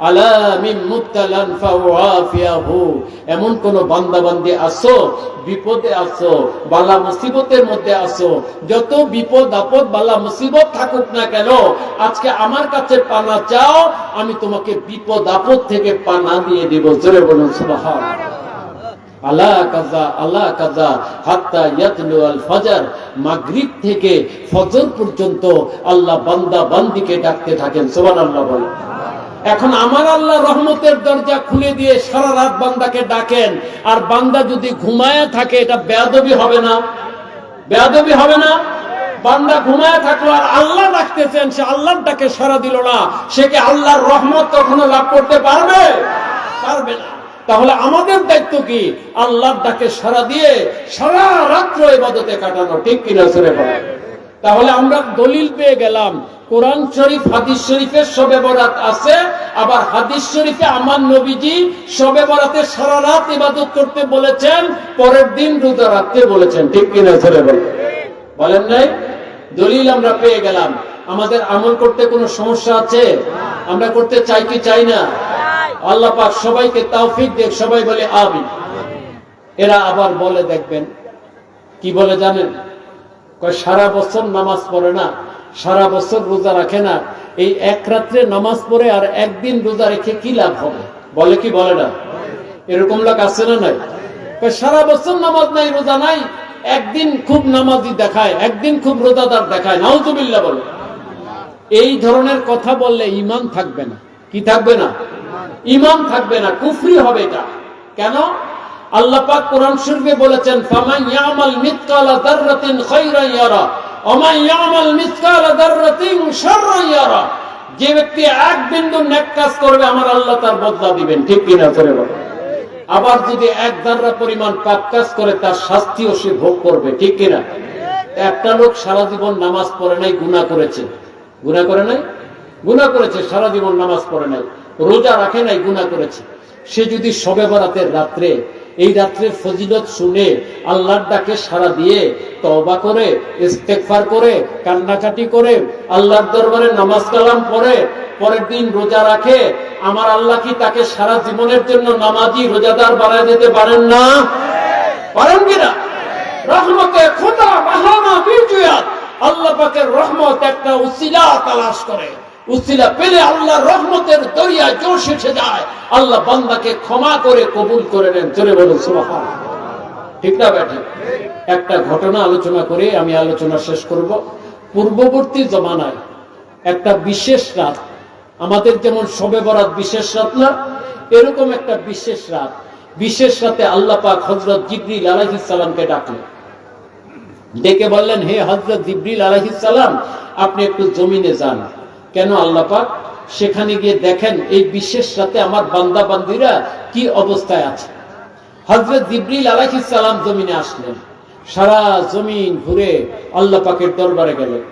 আলা মিন মুবতালান ফাওয়াফিয়াহু। এমন কোন বান্দা বান্দি আছো বিপদে আছো, বালা মুসিবতের মধ্যে আছো, যত বিপদ আপদ বালা মুসিবত থাকুক না কেন, আজকে আমার কাছে পানা চাও, আমি তোমাকে বিপদ আপদ থেকে পানা দিয়ে দেব। জোরে বলুন সুবহানাল্লাহ। আলা কাজা আলা কাজা হাত্তা ইয়াতলু আল ফজর। মাগরিব থেকে ফজর পর্যন্ত আল্লাহ বান্দা বান্দিকে ডাকতে থাকেন। সুবহানাল্লাহ বলেন। এখন আমার আল্লাহ রহমতের দরজা খুলে দিয়ে সারা রাত বান্দাকে ডাকেন, আর বান্দা যদি ঘুমায় থাকে, এটা বেয়াদবি হবে না? বেয়াদবি হবে না? বান্দা ঘুমায় থাকলো আর আল্লাহ ডাকতেছেন, সে আল্লাহর ডাকে সাড়া দিল না, সে কি আল্লাহর রহমত কখনো লাভ করতে পারবে? পারবে না। তাহলে আমাদের দায়িত্ব কি? আল্লাহর ডাকে সাড়া দিয়ে সারা রাত্র ইবাদতে কাটানো, ঠিক কিনা? সুরে বলেন। তাহলে আমরা দলিল পেয়ে গেলাম, কোরআন শরীফ হাদিস শরীফে শবে বরাত আছে, আবার হাদিস শরীফে আমার নবীজি শবে বরাতে সারা রাত ইবাদত করতে বলেছেন, পরের দিন রোজা রাখতে বলেছেন, ঠিক কিনা? ধরে বলেন নাই? দলিল আমরা পেয়ে গেলাম। আমাদের আমল করতে কোনো সমস্যা আছে? আমরা করতে চাই কি চাই না? আল্লাহ পাক সবাইকে তৌফিক দেখ, সবাই বলে আমিন। এরা আবার বলে, দেখবেন কি বলে জানেন? সারা বছর নামাজ পড়ে না, সারা বছর রোজা রাখে না, এই এক রাত্রে নামাজ পড়ে আর একদিন রোজা রেখে কি লাভ হবে? বলে কি বলে না? এরকম লোক আছে না নাই? সারা বছর নামাজ নাই, রোজা নাই, একদিন খুব নামাজি দেখায়, একদিন খুব রোজাদার দেখায়। নাউজুবিল্লাহ বলে। এই ধরনের কথা বললে ঈমান থাকবে না। কি থাকবে না? ঈমান থাকবে না, কুফরি হবে এটা। কেন? আল্লাহ পাক কোরআন শরীফে বলেছেন, ফামান ইয়ামাল মিসকালা যাররাতিন খায়রান ইয়ারা ওয়া মান ইয়ামাল মিসকালা যাররাতিন শাররান ইয়ারা। যে ব্যক্তি এক বিন্দু নেক কাজ করবে আমার আল্লাহ তার বদলা দিবেন, ঠিক কিনা করে বলেন। আবার যদি এক যাররা পরিমাণ পাপ কাজ করে তার শাস্তিও সে ভোগ করবে, ঠিক কিনা। একটা লোক সারা জীবন নামাজ পড়ে নাই, গুনাহ করেছে। গুনাহ করে নাই? গুনাহ করেছে, সারা জীবন নামাজ পড়ে নাই, রোজা রাখে নাই, গুনাহ করেছে। সে যদি শবে বরাতের রাত্রে এই রাত্রের ফজিলত শুনে আল্লাহর ডাকে সাড়া দিয়ে তওবা করে, ইস্তেগফার করে, কান্নাকাটি করে, আল্লাহর দরবারে নামাজ কালাম পড়ে, পরের দিন রোজা রাখে, আমার আল্লাহ কি তাকে সারা জীবনের জন্য নামাজি রোজাদার বানায় দিতে পারেন না? পারেন কিনা? রহমতে খোদা বাহানা বিজয়াত, আল্লাহ পাকের রহমত একটা উসিলা তালাশ করে, উসিলা পেলে আল্লাহর রহমতের দরিয়া জোশ এসে যায়, আল্লাহ বান্দাকে ক্ষমা করে কবুল করে নেন। চলে বলুন সুবহানাল্লাহ। ঠিক না বেটা? একটা ঘটনা আলোচনা করে আমি আলোচনা শেষ করব। পূর্ববর্তী জমানায় একটা বিশেষ রাত, আমাদের যেমন শবে বরাত বিশেষ রাত না, এরকম একটা বিশেষ রাত, বিশেষ রাতে আল্লাহ পাক হযরত জিবরিল আলাইহিস সালামকে ডাকলেন, ডেকে বললেন, হে হযরত জিবরিল আলাইহিস সালাম, আপনি একটু জমিনে যান। কেন? আল্লাহ পাক সেখানে গিয়ে দেখেন এই বিশেষ রাতে আমার বান্দা বান্দীরা কি অবস্থায় আছে। হযরত জিবরিল আলাইহিস সালাম জমিনে আসলেন, সারা জমিন ঘুরে আল্লাহ পাকের দরবারে গেলেন,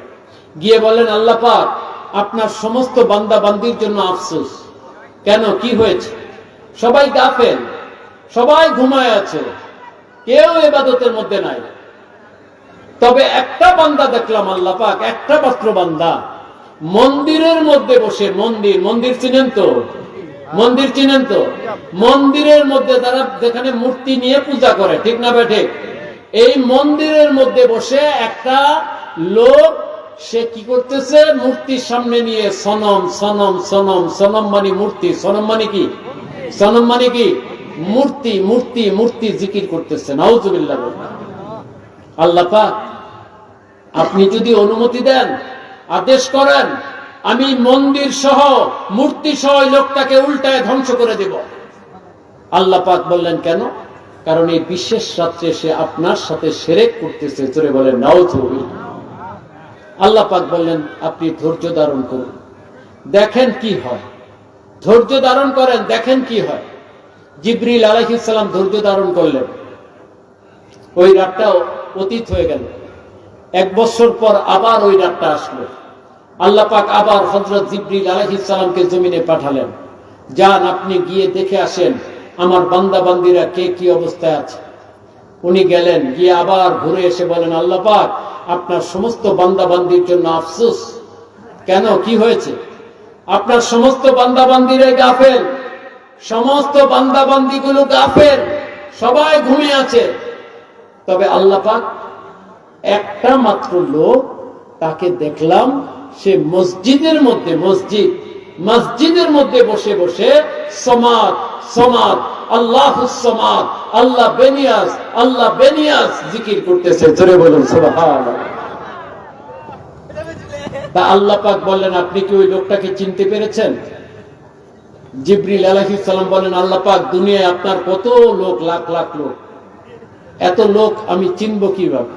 গিয়ে বললেন, আল্লাহ পাক আপনার সমস্ত বান্দা বান্দীর জন্য আফসোস। কেন? কি হয়েছে? সবাই গাফেল, সবাই ঘুমায় আছে, কেউ ইবাদতের মধ্যে নাই। তবে একটা বান্দা দেখলাম আল্লাহ পাক, একটা মাত্র বান্দা মন্দিরের মধ্যে বসে, মন্দির চিনেন তো? মন্দির চিনেন তো? মন্দিরের মধ্যে যারা যেখানে মূর্তি নিয়ে পূজা করে, ঠিক না বেঠে, এই মন্দিরের মধ্যে বসে একটা লোক সে কি করতেছে? মূর্তির সামনে নিয়ে সনম সনম সনম, সনম মানে মূর্তি, সনম মানে কি? সনম মানে কি? মূর্তি, মূর্তি, মূর্তি জিকির করতেছে। নাউজুবিল্লাহ। আল্লাহ পাক আপনি যদি অনুমতি দেন, আদেশ করেন, আমি মন্দির সহ মূর্তি সহ লোকটাকে উল্টায় ধ্বংস করে দেব। আল্লাহ পাক বললেন, কেন? কারণ এই বিশেষ রাত্রে সে আপনার সাথে শিরক করতেছে। জোরে বলেন নাউজুবিল্লাহ। আল্লাহ পাক বললেন, আপনি ধৈর্য ধারণ করুন, দেখেন কি হয়। ধৈর্য ধারণ করেন, দেখেন কি হয়। জিবরিল আলাইহিস সালাম ধৈর্য ধারণ করলেন। ওই রাতটাও অতীত হয়ে গেল। 1 বছর পর আবার ওই রাতটা আসলো। আল্লাহ পাক আবার হযরত জিবরিল আলাইহিস সালামকে জমিনে পাঠালেন, যান আপনি গিয়ে দেখে আসেন আমার বান্দা বান্দীরা কে কি অবস্থায় আছে। উনি গেলেন, গিয়ে আবার ঘুরে এসে বলেন, আল্লাহ পাক আপনার সমস্ত বান্দা বান্দীর জন্য আফসোস। কেন? কি হয়েছে? আপনার সমস্ত বান্দা বান্দীরা গাফেল, সমস্ত বান্দা বান্দীগুলো গাফেল, সবাই ঘুমিয়ে আছে। তবে আল্লাহ পাক একটা মাত্র লোক তাকে দেখলাম, সে মসজিদের মধ্যে, মসজিদের মধ্যে বসে বসে সমাদ সমাদ আল্লাহুস সামাদ, আল্লাহ বেনিয়াস, আল্লাহ বেনিয়াস জিকির করতেছে। জোরে বলুন সুবহানাল্লাহ। তা আল্লাহ পাক বললেন, আপনি কি ওই লোকটাকে চিনতে পেরেছেন? জিবরিল আলাইহিস সালাম বলেন, আল্লাহ পাক দুনিয়ায় আপনার কত লোক, লাখ লাখ লোক, এত লোক আমি চিনব কিভাবে?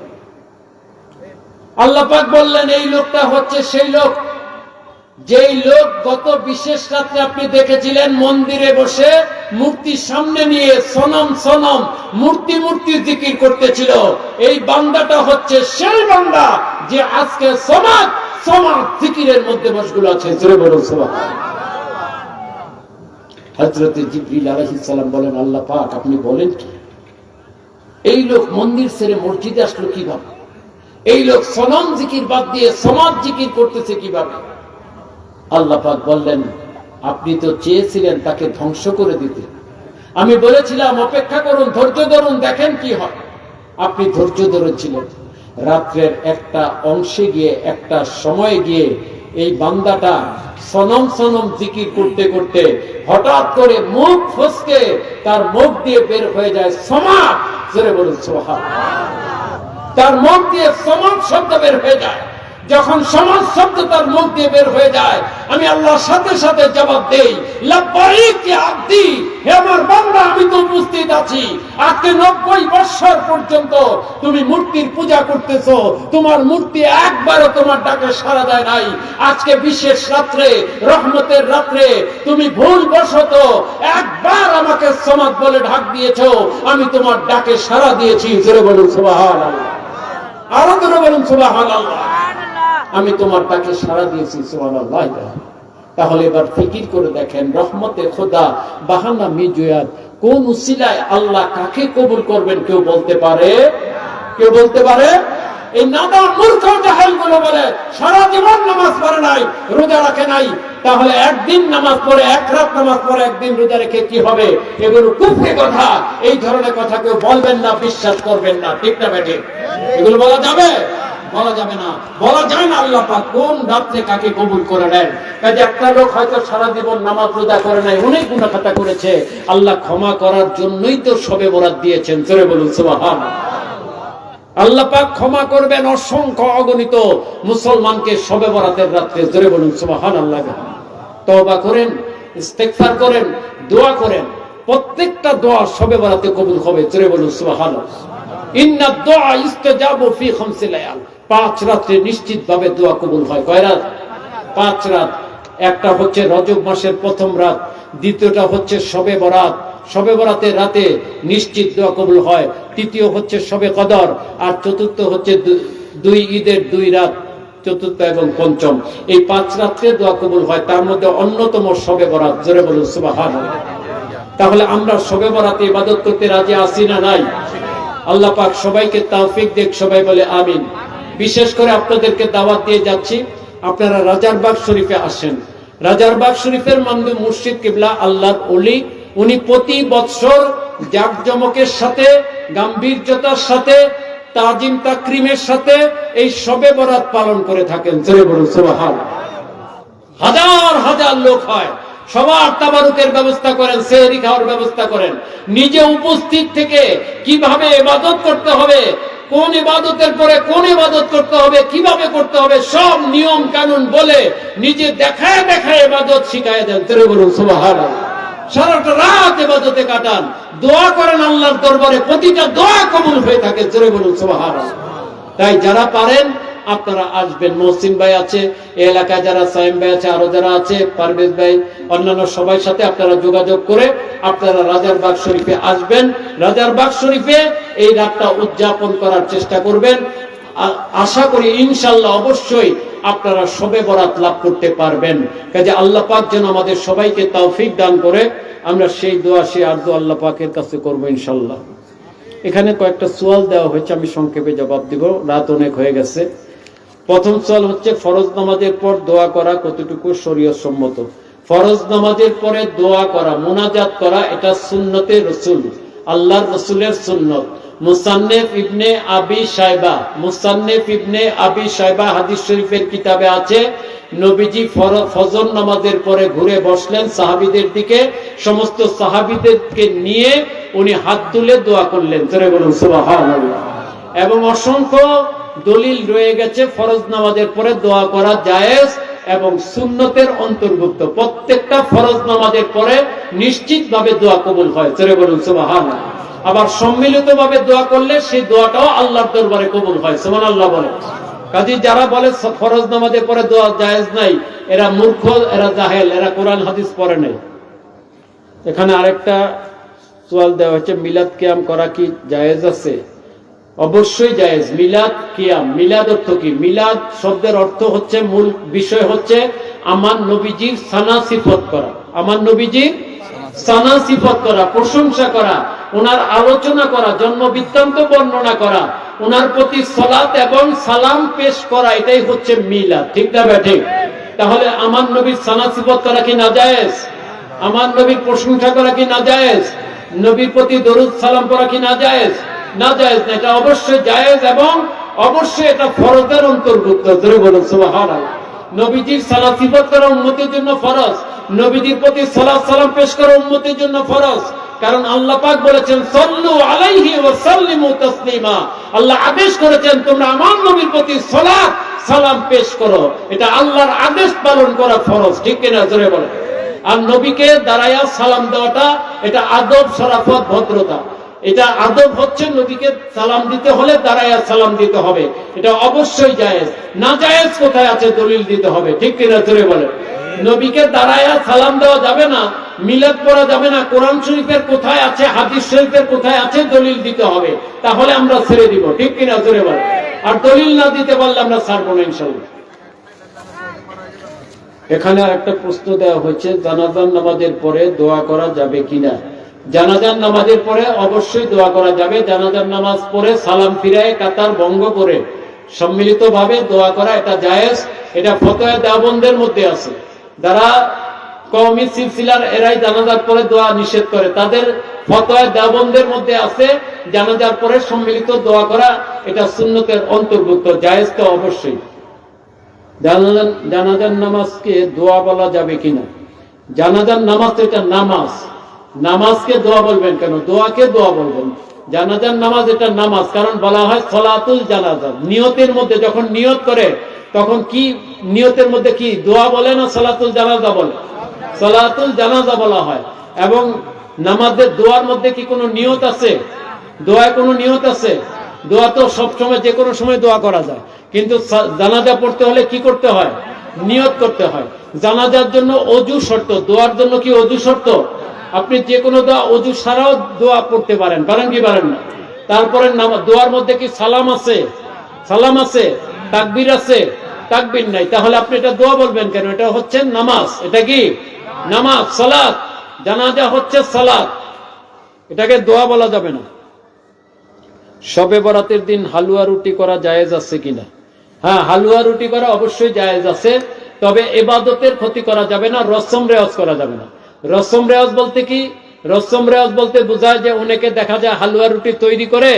আল্লাহ পাক বললেন, এই লোকটা হচ্ছে সেই লোক, যেই লোক গত বিশেষ রাত্রে আপনি দেখেছিলেন মন্দিরে বসে মূর্তির সামনে নিয়ে সনম সনম, মূর্তি মূর্তি জিকির করতেছিল। এই বান্দাটা হচ্ছে সেই বান্দা যে আজকে সমাদ সমাদ জিকিরের মধ্যে মশগুল আছে। জোরে বলুন সুবহানাল্লাহ। হযরত জিবরিল আলাইহিস সালাম বলেন, আল্লাহ পাক আপনি বলেন কি? এই লোক মন্দির ছেড়ে মসজিদে আসলো কিভাবে? এই লোক সনম জিকির বাদ দিয়ে সমাদ জিকির করতেছে কিভাবে? আল্লাহ পাক বললেন, আপনি তো চেয়েছিলেন তাকে ধ্বংস করে দিতে, আমি বলেছিলাম অপেক্ষা করুন, ধৈর্য ধরুন, দেখেন কি হয়। আপনি ধৈর্য ধরেছিলেন। রাত্রের একটা অংশে গিয়ে, একটা সময়ে গিয়ে এই বান্দাটা সনম সনম জিকির করতে করতে হঠাৎ করে মুখ ফসকে তার মুখ দিয়ে বের হয়ে যায় সমাদ। জোরে বলুন সুবহানাল্লাহ। তার মুখ দিয়ে সমাদ শব্দ বের হয়ে যায়। যখন সমাজ শব্দ তার মুখ দিয়ে বের হয়ে যায়, আমি আল্লাহর সাথে সাথে জবাব দেই, লাব্বাইক ইয়া আব্দি, হে আমার বান্দা, আমি তো উপস্থিত আছি। আজকে 90 বছর পর্যন্ত তুমি মূর্তির পূজা করতেছো, তোমার মূর্তি একবারও তোমার ডাকে সাড়া দেয় নাই। আজকে বিশেষ রাত্রে, রহমতের রাত্রে তুমি ভুলবশত একবার আমাকে সমাদ বলে ডাক দিয়েছো, আমি তোমার ডাকে সাড়া দিয়েছি। জোরে বলুন সুবহানাল্লাহ, আরো জোরে বলুন সুবহানাল্লাহ। আমি তোমার ডাকে সাড়া দিয়েছি, সুবহানাল্লাহ। তাহলে এবার ফিকির করে দেখেন, রহমতে খোদা বাহানা মিজুয়াত, কোন উসিলায় আল্লাহ কাকে কবুল করবেন কেউ বলতে পারে? কেউ বলতে পারে? এই নাদান মূর্খ জাহেল গুলো বলে সারা জীবন নামাজ পড়ে নাই, রোজা রাখে নাই, তাহলে একদিন নামাজ পড়ে, এক রাত নামাজ পড়ে একদিন রোজা রেখে কি হবে? এগুলো কুফরি কথা। এই ধরনের কথা কেউ বলবেন না, বিশ্বাস করবেন না। ঠিক না বেঠিক? এগুলো বলা যাবে? বলা যাবে না, বলা যায় না। আল্লাহ পাক কোন রাত্রে কাকে কবুল করে নেন। কাজে একটা লোক হয়তো সারা জীবন নামাজ রোজা করে নাই, অনেক গুনাহ খাতা করেছে, আল্লাহ ক্ষমা করার জন্যই তো শবে বরাত দিয়েছেন। জোরে বলুন সুবহানাল্লাহ। আল্লাহ পাক ক্ষমা করবেন অসংখ্য অগণিত মুসলমানকে শবে বরাতের রাত্রে। জোরে বলুন সুবহানাল্লাহ। তওবা করেন, ইস্তেগফার করেন, দোয়া করেন, প্রত্যেকটা দোয়া শবে বরাতে কবুল হবে। জোরে বলুন সুবহানাল্লাহ। ইন্না দুআ ইস্তাজাবু ফি 5 লায়াল, 5 রাতে নিশ্চিতভাবে দোয়া কবুল হয়। কয় রাত? 5 রাত। একটা হচ্ছে রজব মাসের প্রথম রাত, দ্বিতীয়টা হচ্ছে শবে বরাত, শবে বরাতের রাতে নিশ্চিত দোয়া কবুল হয়। তৃতীয় হচ্ছে শবে কদর, আর চতুর্থ হচ্ছে 2 ঈদের 2 রাত, চতুর্থ এবং পঞ্চম। এই 5 রাত্রে দোয়া কবুল হয়, তার মধ্যে অন্যতম শবে বরাত। জোরে বলুন সুবহানাল্লাহ। তাহলে আমরা শবে বরাতে ইবাদত করতে রাজি আছি না নাই? আল্লাহ পাক সবাইকে তৌফিক দেখ, সবাই বলে আমিন। বিশেষ করে আপনাদেরকে দাওয়াত দিয়ে যাচ্ছি, আপনারা রাজারবাগ শরীফে আসেন। রাজারবাগ শরীফের মানদুম মুর্শিদ কিবলা আল্লাহর ওলি, উনি প্রতি বছর জাকজমকের সাথে, গাম্ভীর্যতার সাথে, তাজিম তাকরিমের সাথে এই শবে বরাত পালন করে থাকেন। জোরে বলুন সুবহানাল্লাহ। হাজার হাজার লোক হয়, সবার তাবারুকের ব্যবস্থা করেন, সেহরি খাওয়ার ব্যবস্থা করেন, নিজে উপস্থিত থেকে কিভাবে ইবাদত করতে হবে, কোন ইবাদতের পরে কোন ইবাদত করতে হবে, কিভাবে করতে হবে, সব নিয়ম কানুন বলে নিজে দেখায় দেখায় ইবাদত শিখায় দেন। জোরে বলুন সুবহানাল্লাহ। সারাটা রাত ইবাদতে কাটান, দোয়া করেন আল্লাহর দরবারে, প্রতিটা দোয়া কবুল হয়ে থাকে। জোরে বলুন সুবহানাল্লাহ। তাই যারা পারেন আপনারা আসবেন। মহসিন ভাই আছে, এই এলাকায় যারা সাইম ভাই আছে, আরো যারা আছে, পারভেজ ভাই, অন্যান্য সবাই সাথে আপনারা যোগাযোগ করে আপনারা রাজারবাগ শরীফে আসবেন। রাজারবাগ শরীফে এই রাতটা উদযাপন করার চেষ্টা করবেন। আশা করি ইনশাআল্লাহ অবশ্যই আপনারা শবে বরাত লাভ করতে পারবেন। কাজে আল্লাহ পাক যেন আমাদের সবাইকে তৌফিক দান করে। আমরা সেই দোয়া, সেই আরজু আল্লাহ পাকের কাছে করবো ইনশাআল্লাহ। এখানে কয়েকটা সওয়াল দেওয়া হয়েছে, আমি সংক্ষেপে জবাব দিব, রাত অনেক হয়ে গেছে। প্রথম সওয়াল হচ্ছে, ফরজ নামাজের পর দোয়া করা কতটুকু শরীয়ত সম্মত? ফরজ নামাজের পরে দোয়া করা, মুনাজাত করা, এটা সুন্নতে রাসূল, আল্লাহর রাসূলের সুন্নত। মুসান্নিফ ইবনে আবি শাইবা হাদিস শরীফের কিতাবে আছে, নবীজি ফজর নামাজের পরে ঘুরে বসলেন সাহাবীদের দিকে, সমস্ত সাহাবীদেরকে নিয়ে উনি হাত তুলে দোয়া করলেন। জোরে বলুন সুবহানাল্লাহ। এবং অসংখ্য দলিল রয়ে গেছে ফরজ নামাজের পরে দোয়া করা জায়েজ এবং সুন্নতের অন্তর্ভুক্ত। প্রত্যেকটা ফরজ নামাজের পরে নিশ্চিতভাবে দোয়া কবুল হয়। জোরে বলুন সুবহানাল্লাহ। আবার সম্মিলিতভাবে দোয়া করলে সেই দোয়াটাও আল্লাহর দরবারে কবুল হয়। সুবহানাল্লাহ বলে। কাজী যারা বলে ফরজ নামাজের পরে দোয়া জায়েজ নাই, এরা মূর্খ, এরা জাহেল, এরা কোরআন হাদিস পড়ে নাই। এখানে আরেকটা সওয়াল দেওয়া হচ্ছে, মিলাদ কিয়াম করা কি জায়েজ আছে? অবশ্যই জায়েজ। মিলাদ কিয়াম, মিলাদ অর্থ কি? মিলাদ শব্দের অর্থ হচ্ছে, মূল বিষয় হচ্ছে আমার নবীজির সানা সিফত করা, আমার নবীজির সানা সিফত করা, প্রশংসা করা, ওনার আলোচনা করা, জন্ম বৃত্তান্ত বর্ণনা করা, ওনার প্রতি সালাত এবং সালাম পেশ করা, এটাই হচ্ছে মিলাদ। ঠিক না ঠিক? তাহলে আমার নবীর সানা সিফত করা কি নাজায়েজ? আমার নবীর প্রশংসা করা কি নাজায়েজ? নবীর প্রতি দরুদ সালাম পড়া কি নাজায়েজ? নাজায়েজ না, এটা অবশ্যই জায়েজ এবং অবশ্যই এটা ফরজের অন্তর্ভুক্ত। জোরে বলুন সুবহানাল্লাহ। নবীজির সালাত সিফত করা উম্মতের জন্য ফরজ, নবীজির প্রতি সালাত সালাম পেশ করা উম্মতের জন্য ফরজ। কারণ আল্লাহ পাক বলেছেন, সাল্লু আলাইহি ওয়া সাল্লিমু তাসলিমা। আল্লাহ আদেশ করেছেন তোমরা আমার নবীর প্রতি সালাত সালাম পেশ করো। এটা আল্লাহর আদেশ পালন করা ফরজ, ঠিক কিনা জোরে বলে। আর নবীকে দাঁড়াইয়া সালাম দেওয়াটা এটা আদব, শরাফত, ভদ্রতা। এটা আদব হচ্ছে নবীকে সালাম দিতে হলে দাঁড়াইয়া সালাম দিতে হবে, এটা অবশ্যই জায়েজ। না জায়েজ কোথায় আছে দলিল দিতে হবে, ঠিক কিনা জোরে বলে। নবীকে দাঁড়াইয়া সালাম দেওয়া যাবে না, মিলাদ পড়া যাবে না, কোরআন শরীফের কোথায় আছে, হাদিস শরীফের কোথায় আছে দলিল দিতে হবে, তাহলে আমরা ছেড়ে দিব, ঠিক কিনা জোরে বলে। আর দলিল না দিতে পারলে আমরা ছাড়বো না ইনশাআল্লাহ। এখানে একটা প্রশ্ন দেওয়া হয়েছে, জানাজার নামাজের পরে দোয়া করা যাবে কিনা। জানাজার নামাজের পরে অবশ্যই দোয়া করা যাবে। জানাজার নামাজ পড়ে সালাম ফিরায় কাতার ভঙ্গ করে সম্মিলিতভাবে দোয়া করা এটা জায়েজ। এটা ফতোয়া দেওবন্দের মধ্যে আছে, যারা কওমি সিলসিলার এরাই জানাজার পরে দোয়া নিষেধ করে, তাদের ফতোয়া দেওবন্দের মধ্যে আছে জানাজার পরে সম্মিলিত দোয়া করা এটা সুন্নতের অন্তর্ভুক্ত, জায়েজ তো অবশ্যই। জানাজার নামাজকে দোয়া বলা যাবে কিনা। জানাজার নামাজ তো এটা নামাজ, নামাজকে দোয়া বলবেন কেন, দোয়াকে দোয়া বলবেন। জানাজার নামাজ এটা নামাজ, কারণ বলা হয় সলাতুল জানাজা। নিয়তের মধ্যে যখন নিয়ত করে তখন কি নিয়তের মধ্যে কি দোয়া বলে না সলাতুল জানাজা বলে, সলাতুল জানাজা বলা হয়। এবং নামাজের দোয়ার মধ্যে কি কোনো নিয়ত আছে, দোয়ায় কোনো নিয়ত আছে? দোয়া তো সবসময় যে কোনো সময় দোয়া করা যায়, কিন্তু জানাজা পড়তে হলে কি করতে হয়, নিয়ত করতে হয়। জানাজার জন্য অজু শর্ত, দোয়ার জন্য কি অজু শর্ত? আপনি যে কোনো দোয়া অজু ছাড়াও দোয়া পড়তে পারেন, পারেন কি পারেন না? তারপরে দোয়ার মধ্যে কি সালাম আছে, সালাম আছে, তাকবীর আছে, তাকবীর নাই, তাহলে আপনি এটা দোয়া বলবেন কেন? এটা হচ্ছে নামাজ, এটা কি নামাজ, সালাত। জানাজা হচ্ছে সালাত, এটাকে দোয়া বলা যাবে না। শবে বরাতের দিন হালুয়া রুটি করা জায়েজ আছে কিনা। হ্যাঁ, হালুয়া রুটি করা অবশ্যই জায়েজ আছে, তবে ইবাদতের ক্ষতি করা যাবে না, রসম রেওয়াজ করা যাবে না। রসম রেওয়াজ বলতে কি? রসম রেওয়াজ বলতে বোঝায় যে অনেকে দেখা যায় হালুয়া রুটি তৈরি করে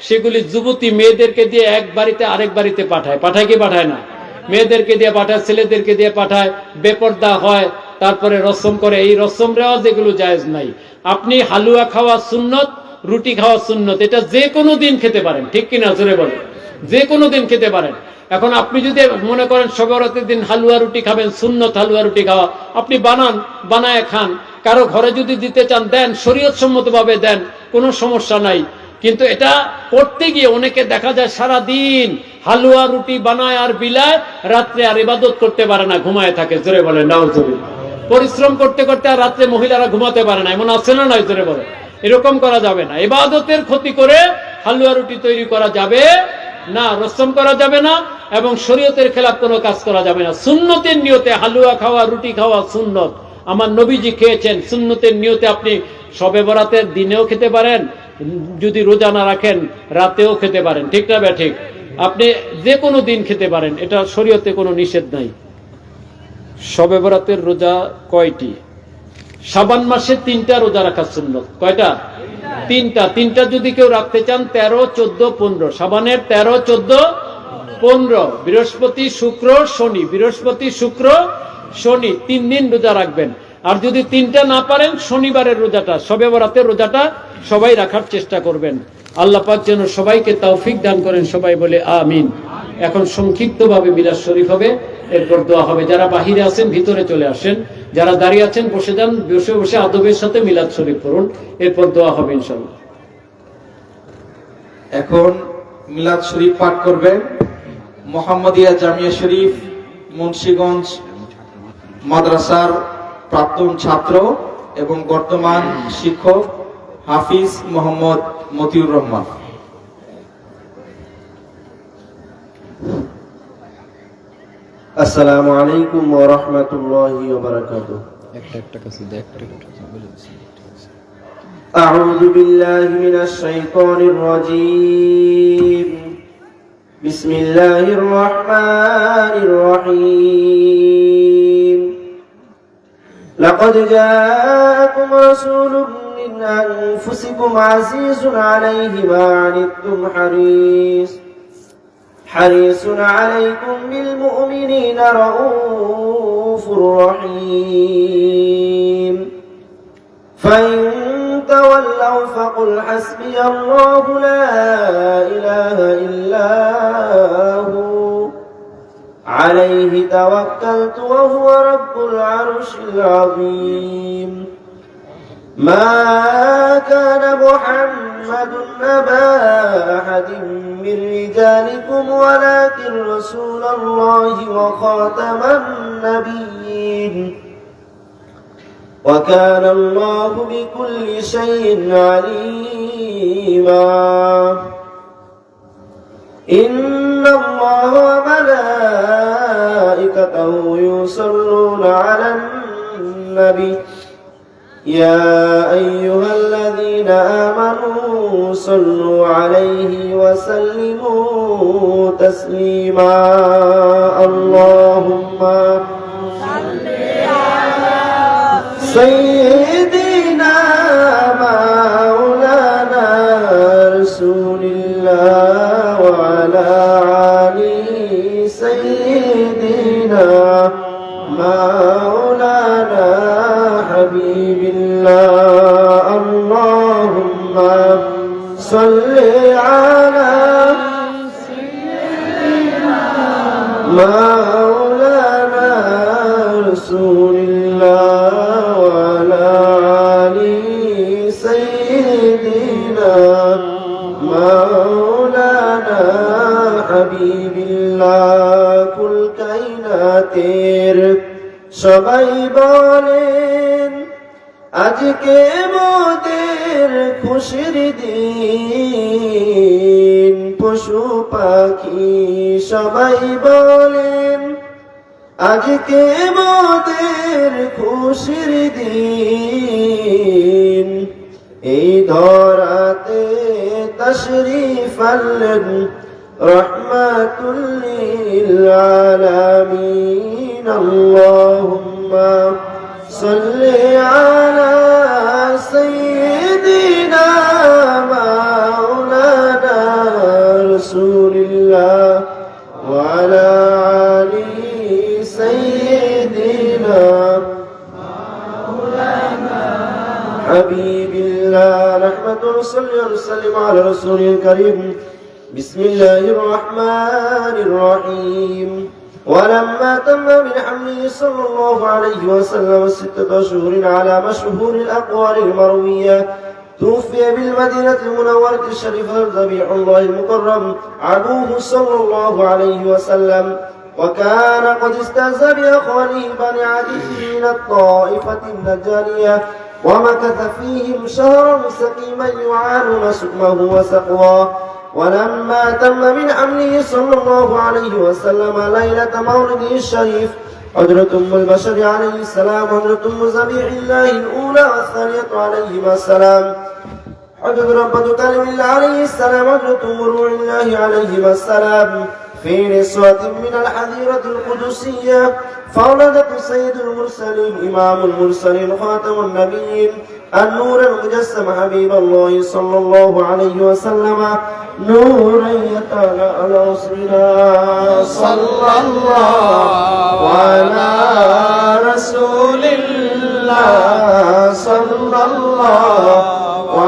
সেগুলি যুবতী মেয়েদেরকে দিয়ে এক বাড়িতে আরেক বাড়িতে পাঠায়, পাঠায় কি পাঠায় না? মেয়েদেরকে দিয়ে পাঠায়, ছেলেদেরকে দিয়ে পাঠায়, বেপরদা হয়, তারপরে রসম করে। এই রসম রেওয়াজ এগুলো জায়েজ নাই। আপনি হালুয়া খাওয়া সুন্নত, রুটি খাওয়া সুন্নত, এটা যে কোনো দিন খেতে পারেন, ঠিক কিনা জোরে বলে, যে কোনো দিন খেতে পারেন। এখন আপনি যদি মনে করেন শবে বরাতের দিন হালুয়া রুটি খাবেন, সুন্নত হালুয়া রুটি খাওয়া, আপনি বানান, বানায় খান। কারো ঘরে যদি দিতে চান দেন, শরীয়ত সম্মত ভাবে দেন, কোনো সমস্যা নাই। কিন্তু এটা করতে গিয়ে অনেকে দেখা যায় সারা দিন হালুয়া রুটি বানায় আর বিলায়, রাত্রে আর ইবাদত করতে পারে না, ঘুমায় থাকে। জোরে বলে নাউজুবিল্লাহ। পরিশ্রম করতে করতে আর রাত্রে মহিলারা ঘুমাতে পারে না, এমন আছে না নয়? জোরে বলে। এরকম করা যাবে না। ইবাদতের ক্ষতি করে হালুয়া রুটি তৈরি করা যাবে না, রসম করা যাবে না, এবং শরীয়তের খেলাফ কোনো কাজ করা যাবে না। সুন্নতের নিয়তে হালুয়া খাওয়া, রুটি খাওয়া সুন্নত, আমার নবীজি খেয়েছেন। সুন্নতের নিয়তে আপনি শবে বরাতের দিনেও খেতে পারেন, যদি রোজা না রাখেন রাতেও খেতে পারেন, ঠিক না ঠিক? আপনি যে কোনো দিন খেতে পারেন, এটা শরীয়তে কোনো নিষেধ নাই। শবে বরাতের রোজা কয়টি? শাবান মাসে 3টা রোজা রাখা সুন্নত। কয়টা? 3টা। 3টা যদি কেউ রাখতে চান 13, 14, 15। শাবানের 13, 14, 15, বৃহস্পতি, শুক্র, শনি, বৃহস্পতি, শুক্র, শনি, 3 দিন রোজা রাখবেন। আর যদি 3টা না পারেন, শনিবারের রোজাটা, শবে বরাতের রোজাটা সবাই রাখার চেষ্টা করবেন। আল্লাহ পাক যেন সবাইকে তৌফিক দান করেন, সবাই বলে আমিন। এখন সংক্ষিপ্তভাবে মিলাদ শরীফ হবে, এরপর দোয়া হবে। যারা বাহিরে আছেন ভিতরে চলে আসেন, যারা দাঁড়িয়ে আছেন বসে যান, বসে বসে আদবের সাথে মিলাদ শরীফ পড়ুন, এরপর দোয়া হবে ইনশাআল্লাহ। এখন মিলাদ শরীফ পাঠ করবেন মোহাম্মদিয়া জামিয়া শরীফ মুন্সিগঞ্জ মাদ্রাসার প্রাক্তন ছাত্র এবং বর্তমান শিক্ষক হাফিজ মোহাম্মদ মতিউর রহমান। আসসালামু আলাইকুম ওয়া রাহমাতুল্লাহি ওয়া বারাকাতুহু। আউযু বিল্লাহি মিনাশ শাইতানির রাজীম। বিসমিল্লাহির রাহমানির রহিম। লাকাদ জাআকুম রাসূলুম মিন আনফুসিকুম আযীজুন আলাইহি মা আনিতুম حريص عليكم بالمؤمنين رؤوف رحيم فإن تولوا فقل حسبي الله لا إله إلا هو عليه توكلت وهو رب العرش العظيم ما كان محمد أبا أحد من رجالكم ولكن رسول الله وخاتم النبيين وكان الله بكل شيء عليما إن الله وملائكته يصلون على النبي يا أيها الذين آمنوا صلوا عليه وسلموا تسليما اللهم صل على سيدنا مولانا رسول الله وعلى آله سيدنا مولانا حبيب الله اللهم صل على سيدنا مولانا رسول الله وعلى آله سيدنا مولانا حبيب الله কুল কায়নাতের সবাই বলেন আজকে মোদের খুশির দিন পশু পাখি সবাই বলেন আজকে মোদের খুশির দিন এই ধরাতে তশরিফ আনলেন রহমাতুল লিল আলামিন আল্লাহুম্মা সাল্লি আলা সাইয়্যিদিনা মাওলানা রাসূলিল্লাহ ওয়া আলা আলি সাইয়্যিদিনা মাওলানা হাবিবিল্লাহ রাহমাতুল্লাহ সাল্লাল্লাহু আলাইহি ওয়া সাল্লাম আলা রাসূলিল কারীম بسم الله الرحمن الرحيم ولما تم من حمله صلى الله عليه وسلم 6 أشهر على مشهور الأقوال المروية توفي بالمدينة المنورة الشريفة ذبيح الله المكرم عدوه صلى الله عليه وسلم وكان قد استهزأ بأخوانه بني عدي من الطائفة النجارية ومكث فيهم شهرا سقيما يعانون سقمه وسقواه ولما تم من حمله صلى الله عليه وسلم ليلة مولده الشريف حضرة أم البشر عليه السلام حضرة أم ذبيح الله الأولى والثانية عليهما السلام حضرة ربة كلم الله عليه السلام حضرة أم روح الله عليهما السلام في نسوة من الحظيرة القدسية فولدت سيد المرسلين إمام المرسلين خاتم النبيين النور المجسم حبيب الله صلى الله عليه وسلم نورا يتعالى على رسولنا صلى الله على رسول الله صلى الله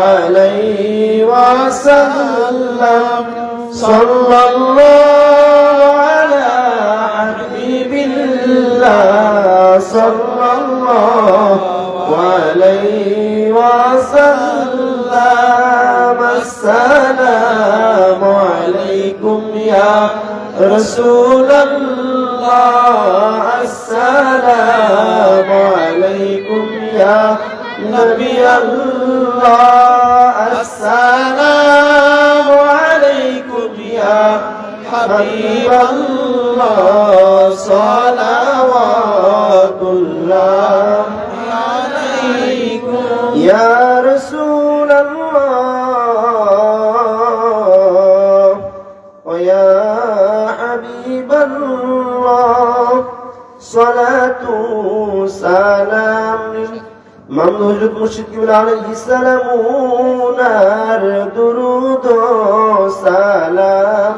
عليه وسلم صلى الله على حبيب الله صلى الله عليه وسلم السلام عليكم يا رسول الله السلام عليكم يا نبي الله السلام عليكم يا حبيب الله صلوات الله يا رسول الله ويا حبيب الله صلاة سلام ممدوح مرشد جبريل عليه السلام نار درود سلام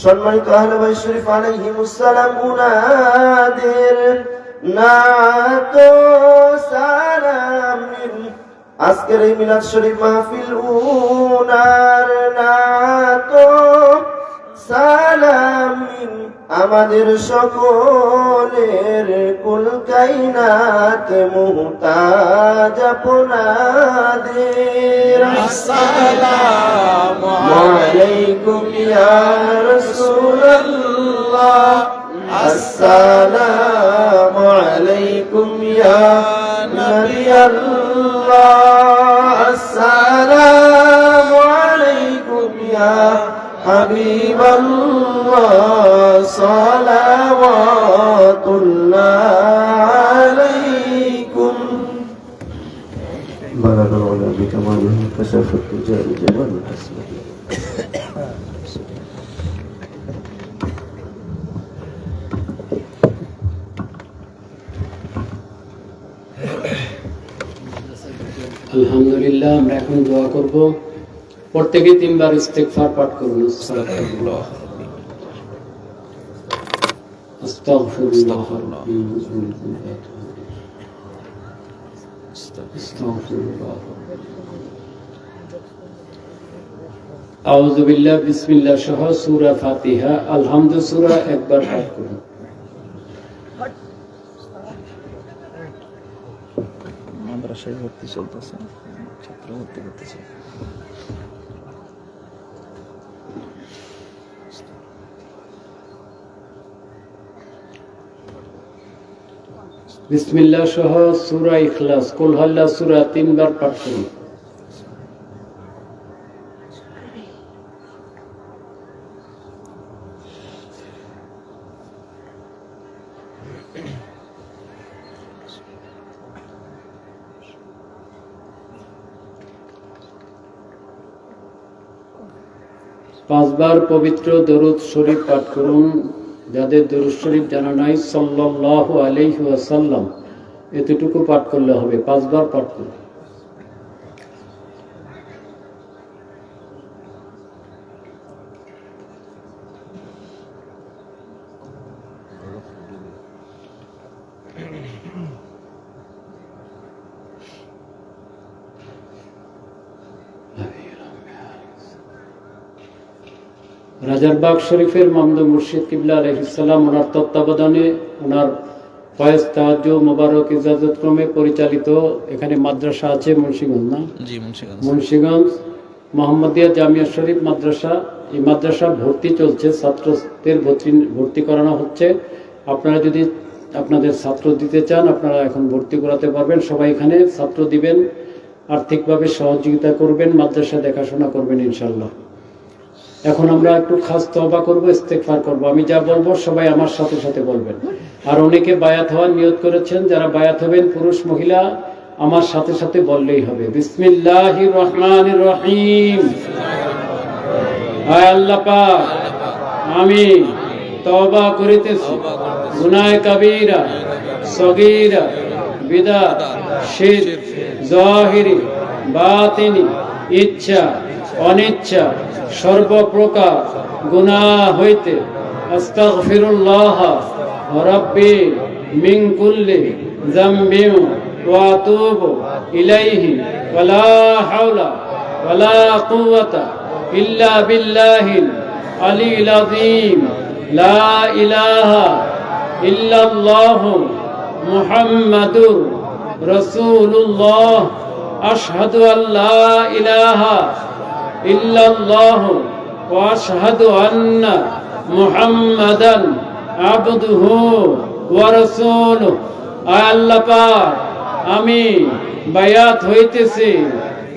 সম্মানিত আহলে বাইত শরীফ আলাইহিমুস সালাম উনাদের নাত সালাম আজকের এই মিলাদ শরীফ মাহফিল উনার নাত সালাম আমাদের সকলের কুল কায়নাত মুহতাজ আপনাদের। আসসালামু আলাইকুম ইয়া রাসূলুল্লাহ, আসসালামু আলাইকুম ইয়া নবী আল্লাহ, আসসালামু আলাইকুম ইয়া হাবিব আল্লাহ, সালাওয়াতুল্লাহ আলাইকুম। بلغ العلا بكماله كشف الرجال جمال حسنه. আলহামদুলিল্লাহ, আমরা এখন দোয়া করব। প্রত্যেকে 3 বার ইস্তিগফার পাঠ করুন। আস্তাগফিরুল্লাহ, আস্তাগফিরুল্লাহ, আস্তাগফিরুল্লাহ। আউযু বিল্লাহ, বিসমিল্লাহ সহ সূরা ফাতিহা, আলহামদু সূরা একবার পাঠ করুন। মাদ্রাসায় ভর্তি চলতেছে, ছাত্র ভর্তি করতেছে। বিসমিল্লাহ সহ সূরা ইখলাস, কুল হাল্লা সূরা 3 বার পাঠ করুন। পাঁচবার পবিত্র দরুদ শরীফ পাঠ করুন। যাদের দরুদ শরীফ জানা নাই, সাল্লাল্লাহু আলাইহি ওয়াসাল্লাম, এতটুকু পাঠ করলে হবে। 5 বার পাঠ করুন। রাজারবাগ শরীফের মামদু মুর্শিদ কিবলা আলাইহিস সালাম, ওনার তত্ত্বাবধানে, ওনার ফয়েজ তাওয়াজ্জুহ মোবারক ইজাজত ক্রমে পরিচালিত এখানে মাদ্রাসা আছে মুন্সিগঞ্জ, না? জি, মুন্সিগঞ্জ মোহাম্মদিয়া জামিয়া শরীফ মাদ্রাসা। এই মাদ্রাসা ভর্তি চলছে, ছাত্রদের ভর্তি করানো হচ্ছে। আপনারা যদি আপনাদের ছাত্র দিতে চান, আপনারা এখন ভর্তি করাতে পারবেন। সবাই এখানে ছাত্র দিবেন, আর্থিকভাবে সহযোগিতা করবেন, মাদ্রাসা দেখাশোনা করবেন ইনশাআল্লাহ। এখন আমরা একটু খাস তওবা করব, ইস্তেগফার করব। আমি যা বলবো সবাই আমার সাথে সাথে বলবেন। আর অনেকে বায়াত হওয়ার নিয়ত করেছেন, যারা বায়াত হবেন পুরুষ মহিলা আমার সাথে সাথে বললেই হবে। বিসমিল্লাহির রহমানির রহিম। আয় আল্লাহ পাক, আমি তওবা করিতেছি গুনাহ কবীরা, সগীরা, বিদআত, শিরক, জাহিরি, বাতিনি, ইচ্ছা অনিচ্ছা সর্বপ্রকার গুনাহ হইতে আস্তাগফিরুল্লাহ রাব্বি মিন কুল্লি যামবিন ওয়া আতুবু ইলাইহি ওয়া লা হাওলা ওয়া লা কুওয়াতা ইল্লা বিল্লাহিল আলিয়্যিল আযীম। লা ইলাহা ইল্লাল্লাহু মুহাম্মাদুর রাসূলুল্লাহ। আশহাদু আল্লা ইলাহা ইল্লাল্লাহু ওয়া আশহাদু আন্না মুহাম্মাদান আবদুহু ওয়া রাসূলুহু। আয় আল্লাহ পাক, আমি বায়াত হইতেছি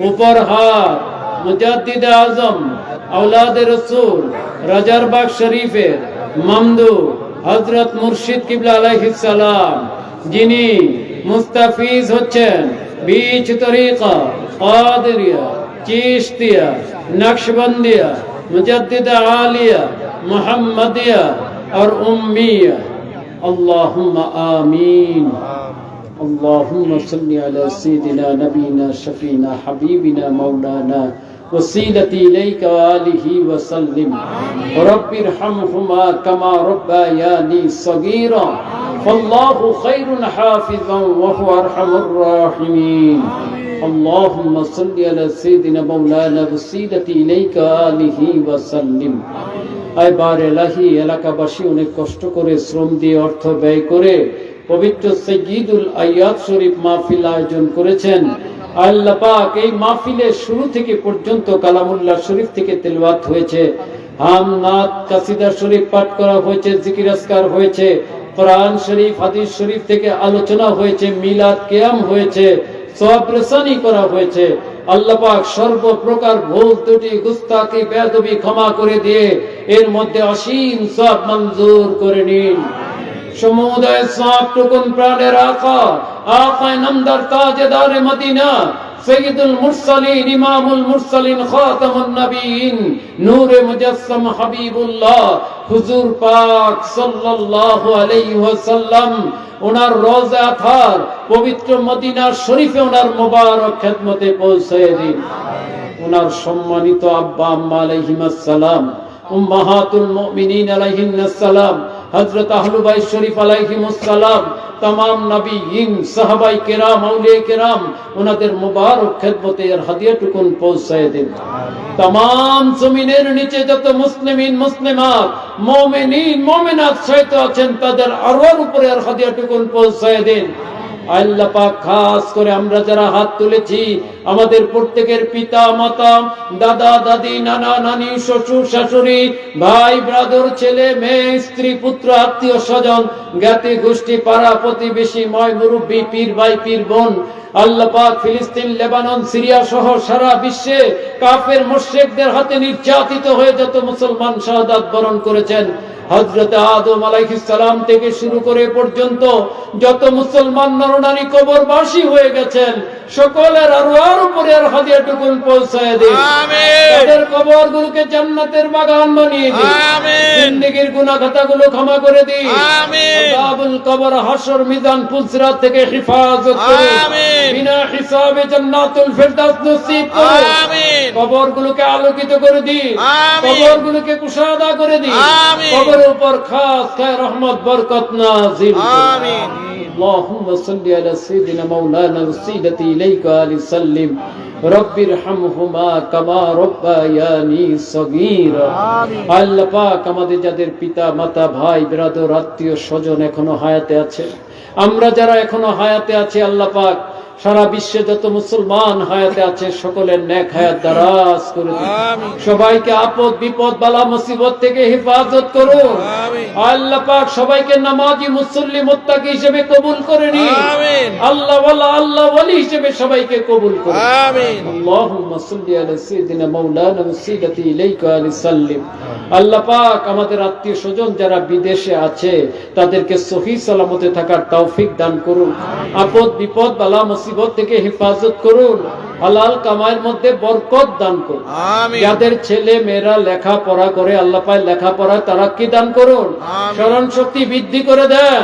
উপর হাত মুজাদ্দিদ আজম আওলাদে রাসূল রাজারবাগ শরীফের মামদু হযরত মুর্শিদ কিবলা আলাইহিস সালাম, যিনি মুস্তাফিজ হচ্ছেন बीच तरीका कादरिया, चिश्तिया, नक्शबंदिया, मुजद्दिदा आलिया, मुहम्मदिया और उम्मिया। अल्लाहुम्मा आमीन। अल्लाहुम्मा सल्लि अला सय्यिदिना नबीना शफीना हबीबिना मौलाना वसीलती इलैका व आलिहि व सल्लिम। रब्बिरहमहुमा कमा रब्बायानी सगीरा फल्लाहु खैरुन हाफिज़न व हुवा अरहमुर राहिमीन। اللهم صل على سيدنا مولانا وسيلتي إليك آله وسلم। আইবার এলাহি এলাকাবাসী অনেক কষ্ট করে শ্রম দিয়ে অর্থ ব্যয় করে পবিত্র সাইয়্যিদুল আয়াত শরীফ মাহফিল আয়োজন করেছেন। আল্লাহ পাক এই মাহফিলের শুরু থেকে পর্যন্ত কালামুল্লাহ শরীফ থেকে তেলাওয়াত হয়েছে, হামনাত কাসিদা শরীফ পাঠ করা হয়েছে, জিকির আজকার হয়েছে, কোরআন শরীফ হাদিস শরীফ থেকে আলোচনা হয়েছে, মিলাদ কিয়াম হয়েছে, সওয়াব রেসানি করা হয়েছে। আল্লাহ পাক সর্বপ্রকার ভুল ত্রুটি গুস্তাখি বেয়াদবি ক্ষমা করে দিয়ে এর মধ্যে অসীম সওয়াব মঞ্জুর করে নিন। সমুদায় সওয়াব টুকুন প্রাণের আকা আকায়ে নামদার তাজদারে মদিনা সৈয়দুল মুরসালিন ইমামুল মুরসালিন খাতামুন নবীন নূরে মুজাসসাম হাবিবুল্লাহ হুজুর পাক সাল্লাল্লাহু আলাইহি ওয়াসাল্লাম ওনার রওজা আথার পবিত্র মদিনা শরীফে ওনার মোবারক খেদমতে পৌঁছে দিন। ওনার সম্মানিত আব্বা আম্মা আলাইহিমাস সালাম, উম্মাহাতুল মুমিনিন আলাইহিন্নাস সালাম, হযরত আহলে বাইত শরীফ আলাইহিমুস সালাম, तमाम নবীন সাহাবায়ে কেরাম আউলিয়া কেরাম ওনাদের মোবারক খেদমতে এর হাদিয়াটুকুন পৌঁছায় দিন। तमाम জমিনের নিচে যত মুসলিমিন মুসলিমাত মুমিনিন মুমিনাত শহীদ আছেন তাদের আরওয়ার উপরে এর হাদিয়াটুকুন পৌঁছায় দিন। আল্লাহ পাক খাস করে আমরা যারা হাত তুলেছি আমাদের প্রত্যেকের পিতা মাতা দাদা দাদি নানা নানি শ্বশুর শাশুড়ি ভাই ব্রাদার ছেলে মেয়ে স্ত্রী পুত্র আত্মীয় স্বজন জ্ঞাতি গোষ্ঠী পাড়া প্রতিবেশী ময় মুরব্বী পীর ভাই পীর বোন আল্লাহ পাক ফিলিস্তিন লেবানন সিরিয়া সহ সারা বিশ্বে কাফের মুশরিকদের হাতে নির্যাতিত হয়ে যত মুসলমান শাহাদাত বরণ করেছেন হযরত আদম আলাইহিস সালাম থেকে শুরু করে পর্যন্ত যত মুসলমান নরনারী কবরবাসী হয়ে গেছেন সকলের আরওয়ার উপরে আর হাদিয়াটুকুন পৌঁছায় দিন। আমিন। তাদের কবরগুলোকে জান্নাতের বাগান বানিয়ে দিন। আমিন। জিন্দেগীর গুনাহ খাতাগুলো ক্ষমা করে দিন। আমিন। আযাবুল কবর হাসর মিজান পুলসিরাত থেকে হেফাজত করুন। আমিন। বিনা হিসাবে জান্নাতুল ফেরদাউস নসিব করুন। আমিন। কবরগুলোকে আলোকিত করে দিন। আমিন। কবরগুলোকে কুশাদা করে দিন। আমিন। কবরের উপর খাস খায় রহমত বরকত নাযিল করুন। আমিন। اللهم صل على سيدنا مولانا وسيلتي إليك وآله وسلم رب ارحمهما كما ربياني صغيرا। আল্লাহ পাক আমাদের যাদের পিতা মাতা ভাই ব্রাদার আত্মীয় স্বজন এখনো হায়াতে আছে আমরা যারা এখনো হায়াতে আছি আল্লাহ পাক সারা বিশ্বে যত মুসলমান হায়াতে আছে সকলের নেক হায়াত দারাজ করে দিন। সবাইকে আপদ বিপদ বালা মুসিবত থেকে হেফাজত করুন। আল্লাহ পাক সবাইকে নামাজি মুসল্লি মুত্তাকি হিসেবে কবুল করে নিন। আল্লাহ ওয়ালা আল্লাহ ওয়ালি হিসেবে সবাইকে কবুল করুন। আমিন। আল্লাহুম্মা সাল্লি আলা সাইয়্যিদিনা মাওলানা ওয়াসিলাতি ইলাইকা আলাইহি সাল্লাম। আল্লাহ পাক আমাদের আত্মীয় স্বজন যারা বিদেশে আছে তাদেরকে সহি সালামতে থাকার তৌফিক দান করুন। আপদ বিপদ বালা মুসিবত থেকে হেফাজত করুন। হালাল কামাইয়ের মধ্যে বরকত দান করুন। আমিন। যাদের ছেলে মেয়েরা লেখাপড়া করে আল্লাহ পাক লেখাপড়া তারাক্কি দান করুন। স্মরণ শক্তি বৃদ্ধি করে দেন।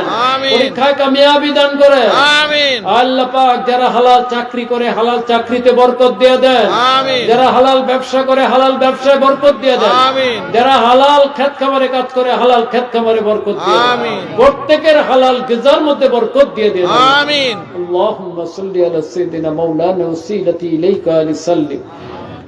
পরীক্ষায় কামিয়াবি দান করেন। আমিন। আল্লাহ পাক যারা হালাল চাকরি করে হালাল চাকরিতে বরকত দিয়ে দেন। আমিন। যারা হালাল ব্যবসা করে হালাল ব্যবসায় বরকত দিয়ে দেন। আমিন। যারা হালাল খেত খামারে কাজ করে হালাল খেত খামারে বরকত দিয়ে দেন। আমিন। প্রত্যেকের হালাল গিজার মধ্যে বরকত দিয়ে দেন। আমিন। আল্লাহুম্মা সাল্লি আলা সাইয়্যিদিনা মাওলানা ওয়াসিলাতি ইলাইকা আলাইহি সাল্লাম।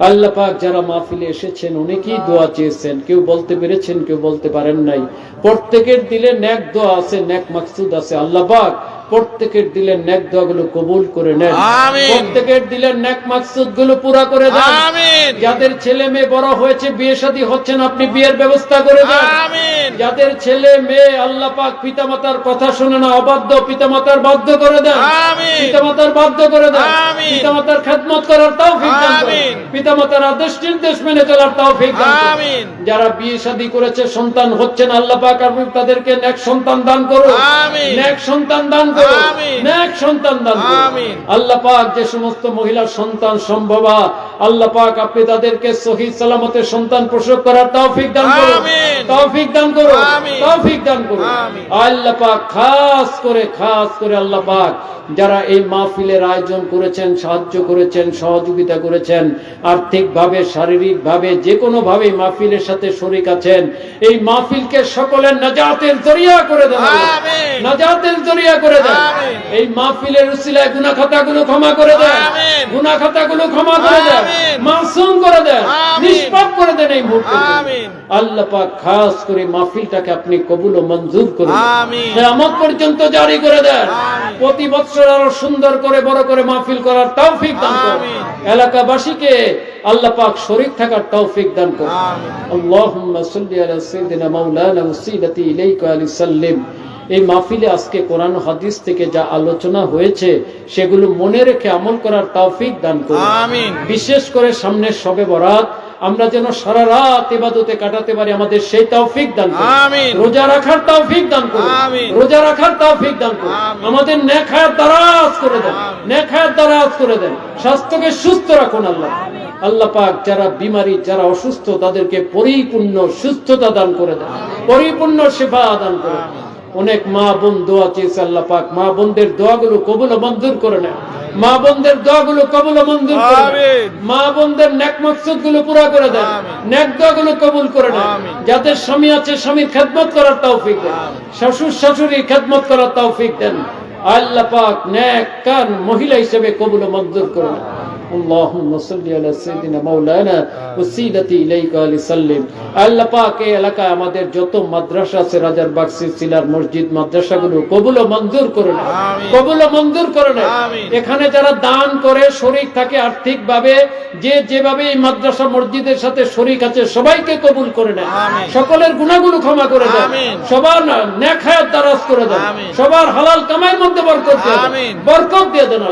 আল্লাহ পাক যারা মাহফিলে এসেছেন অনেকেই দোয়া চেয়েছেন, কেউ বলতে পেরেছেন কেউ বলতে পারেন নাই। প্রত্যেকের দিলে নেক দোয়া আছে, নেক মাকসুদ আছে। আল্লাহ পাক প্রত্যেকের দিলের নেক দোয়াগুলো কবুল করে নেন। আমিন। প্রত্যেকের দিলের নেক মাকসুদ গুলো পুরা করে দেন। আমিন। যাদের ছেলে মেয়ে বড় হয়েছে বিয়ে শাদী হচ্ছেন আপনি বিয়ের ব্যবস্থা করে দেন। আমিন। যাদের ছেলে মেয়ে আল্লাহ পাক পিতামাতার কথা শুনে না অবাধ্য পিতামাতার বাধ্য করে দেন। আমিন। পিতামাতার বাধ্য করে দেন। আমিন। পিতামাতার খেদমত করার তৌফিক দান করুন। পিতামাতার আদেশ নির্দেশ মেনে চলার তৌফিক দান করুন। আমিন। যারা বিয়ে শাদী করেছে সন্তান হচ্ছেন আল্লাহ পাক আপনি তাদেরকে নেক সন্তান দান করুন। আমিন। নেক সন্তান দান করুন। নেক সন্তান দান করুন। আল্লাহ পাক যে সমস্ত মহিলার সন্তান সম্ভবা আল্লাহ পাক আপনি তাদেরকে সহি সালামতে সন্তান প্রসব করার তৌফিক দান করুন। তৌফিক দান করুন। তৌফিক দান দান করুন। আল্লাহ পাক খাস করে আল্লাহ পাক যারা এই মাহফিলের আয়োজন করেছেন, সাহায্য করেছেন, সহযোগিতা করেছেন, আর্থিকভাবে, শারীরিকভাবে, যে কোনো ভাবে মাহফিলের সাথে শরীক আছেন, এই মাহফিলকে সকলের নাজাতের জরিয়া করে দেন, নাজাতের জরিয়া করে দেন। এই মাহফিলের উসিলায় গুনাহ খাতাগুলো ক্ষমা করে দেন, গুনাহ খাতাগুলো ক্ষমা করে দেন, মাসুম করে দেন, নিষ্পাপ করে দেন। এই মুহূর্তে আল্লাহ পাক খাস করে মাহফিলটাকে আপনি কবুল ও মঞ্জুর করুন, কিয়ামত পর্যন্ত জারি করে দেন। প্রতি বছর আরো সুন্দর করে, বড় করে মাহফিল করার তৌফিক দান করুন। এলাকাবাসীকে আল্লাহ পাক শরীক থাকার তৌফিক দান করুন। আল্লাহুম্মা সাল্লি আলা সাইয়্যিদিনা মাওলানা ওয়াসিলাতি ইলাইকা আলি সাল্লিম। এই মাহফিলে আজকে কোরআন হাদিস থেকে যা আলোচনা হয়েছে সেগুলো মনে রেখে আমল করার তৌফিক দান করুন। বিশেষ করে সামনে শবে বরাত আমরা যেন সারা রাত ইবাদতে কাটাতে পারি, আমাদের সেই তৌফিক দান করুন। রোজা রাখার তৌফিক দান করুন, রোজা রাখার তৌফিক দান করুন। আমাদের নেক হায়াত দারাজ করে দেন, নেক হায়াত দারাজ করে দেন। স্বাস্থ্যকে সুস্থ রাখুন আল্লাহ। আল্লাহ পাক যারা বিমারী, যারা অসুস্থ, তাদেরকে পরিপূর্ণ সুস্থতা দান করে দেন, পরিপূর্ণ শিফা দান করে দেন। অনেক মা বোন দোয়া চেয়েছে, আল্লাহ পাক মা বোনদের দোয়াগুলো কবুল ও মঞ্জুর করে নেন, মা বোনদের দোয়াগুলো কবুল ও মঞ্জুর করে নেন, মা বোনদের নেক মাকসুদ গুলো পুরা করে দেন, নেক দোয়াগুলো কবুল করে নেন। যাদের স্বামী আছে স্বামীর খেদমত করার তৌফিক দেন, শ্বশুর শাশুড়ির খেদমত করার তৌফিক দেন। আল্লাহ পাক নেক কান মহিলা হিসেবে কবুল ও মঞ্জুর করে নেন। আল্লাহুম্মা সাল্লি আলা সাইয়্যিদিনা মাওলানা ওয়াসিলাতি ইলাইকা আলি সাল্লিম। আল্লাহ পাক এই এলাকায় আমাদের যত মাদ্রাসা আছে, রাজারবাগ সিলসিলার মসজিদ মাদ্রাসাগুলো কবুল ও মঞ্জুর করে নেন, কবুল ও মঞ্জুর করে নেন। এখানে যারা দান করে শরীক থাকে আর্থিকভাবে, যে যেভাবে এই মাদ্রাসা মসজিদের সাথে শরীক আছে সবাইকে কবুল করে নেন, সকলের গুনাহগুলো ক্ষমা করে দেন, সবার নেক হায়াত দারাজ করে দেন, সবার হালাল কামাইয়ের মধ্যে বরকত দিয়ে দেন, বরকত দিয়ে দেন।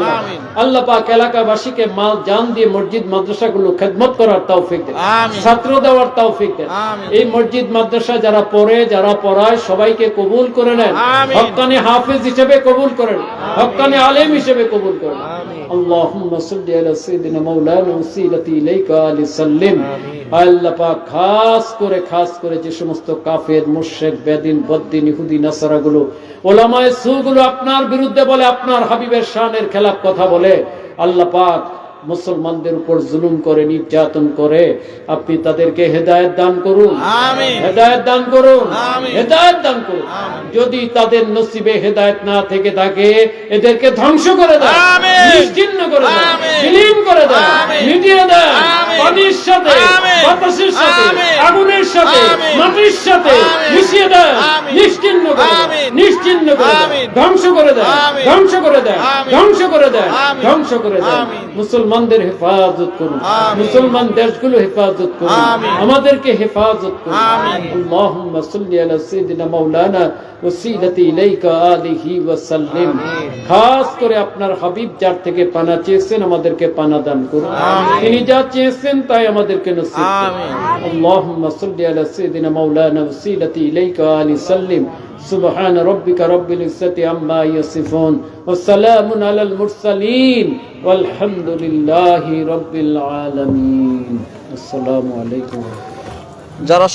আল্লাহ পাক এলাকাবাসীকে মাল জান দিয়ে মসজিদ মাদ্রাসাগুলো খেদমত করার তৌফিক দেন, ছাত্র দেওয়ার তৌফিক দেন। এই মসজিদ মাদ্রাসা যারা পড়ে, যারা পড়ায় সবাইকে কবুল করে নেন, হক্কানি হাফেজ হিসেবে কবুল করেন, হক্কানি আলেম হিসেবে কবুল করেন। আল্লাহুম্মা সাল্লি আলা সাইয়্যিদিনা মাওলানা ওয়াসিলাতি ইলাইকা আলি সাল্লিম। আল্লাহ পাক খাস করে যে সমস্ত কাফের, মুশরিক, বেদিন, বদ্দিন, ইহুদি, নাসারাগুলো, উলামায়ে সুগুলো আপনার বিরুদ্ধে বলে, আপনার হাবিবের শানের খেলাফ কথা বলে, আল্লাহ পাক মুসলমানদের উপর জুলুম করে, নির্যাতন করে, আপনি তাদেরকে হেদায়েত দান করুন, হেদায়েত দান করুন, হেদায়েত দান করুন। যদি তাদের নসিবে হেদায়েত না থেকে থাকে, এদেরকে ধ্বংস করে দেন, নিশ্চিহ্ন করে দেন, বিলীন করে দেন, মিটিয়ে দেন, পানির সাথে, বাতাসের সাথে, আগুনের সাথে, মাটির সাথে মিশিয়ে দেন, নিশ্চিহ্ন করে দেন, নিশ্চিহ্ন করে দেন, ধ্বংস করে দেন, ধ্বংস করে দেন, ধ্বংস করে দেন, ধ্বংস করে দেন। মুসলমানদের হেফাজত করুন, মুসলমান দেশগুলো হেফাজত করুন, আমাদেরকে হেফাজত করুন। আল্লাহুম্মা সাল্লি আলা সাইয়্যিদিনা মাওলানা ওয়াসিলাতি ইলাইকা আলিহি ওয়া সাল্লিম। খাস করে আপনার হাবিব যার থেকে পানা চেয়েছেন আমাদেরকে পানা দান করুন, তিনি যা চেয়েছেন তাই আমাদেরকে নসিব করুন। আল্লাহুম্মা সাল্লি আলা সাইয়্যিদিনা মাওলানা ওয়াসিলাতি ইলাইকা আলি সাল্লিম। সুবহান রাব্বিকা রাব্বিল ইজ্জাতি আম্মা ইয়াসিফুন ওয়া সালামুন আলাল মুরসালিন ওয়ালহামদুলিল্লাহি রাব্বিল আলামিন। আসসালামু আলাইকুম। যারা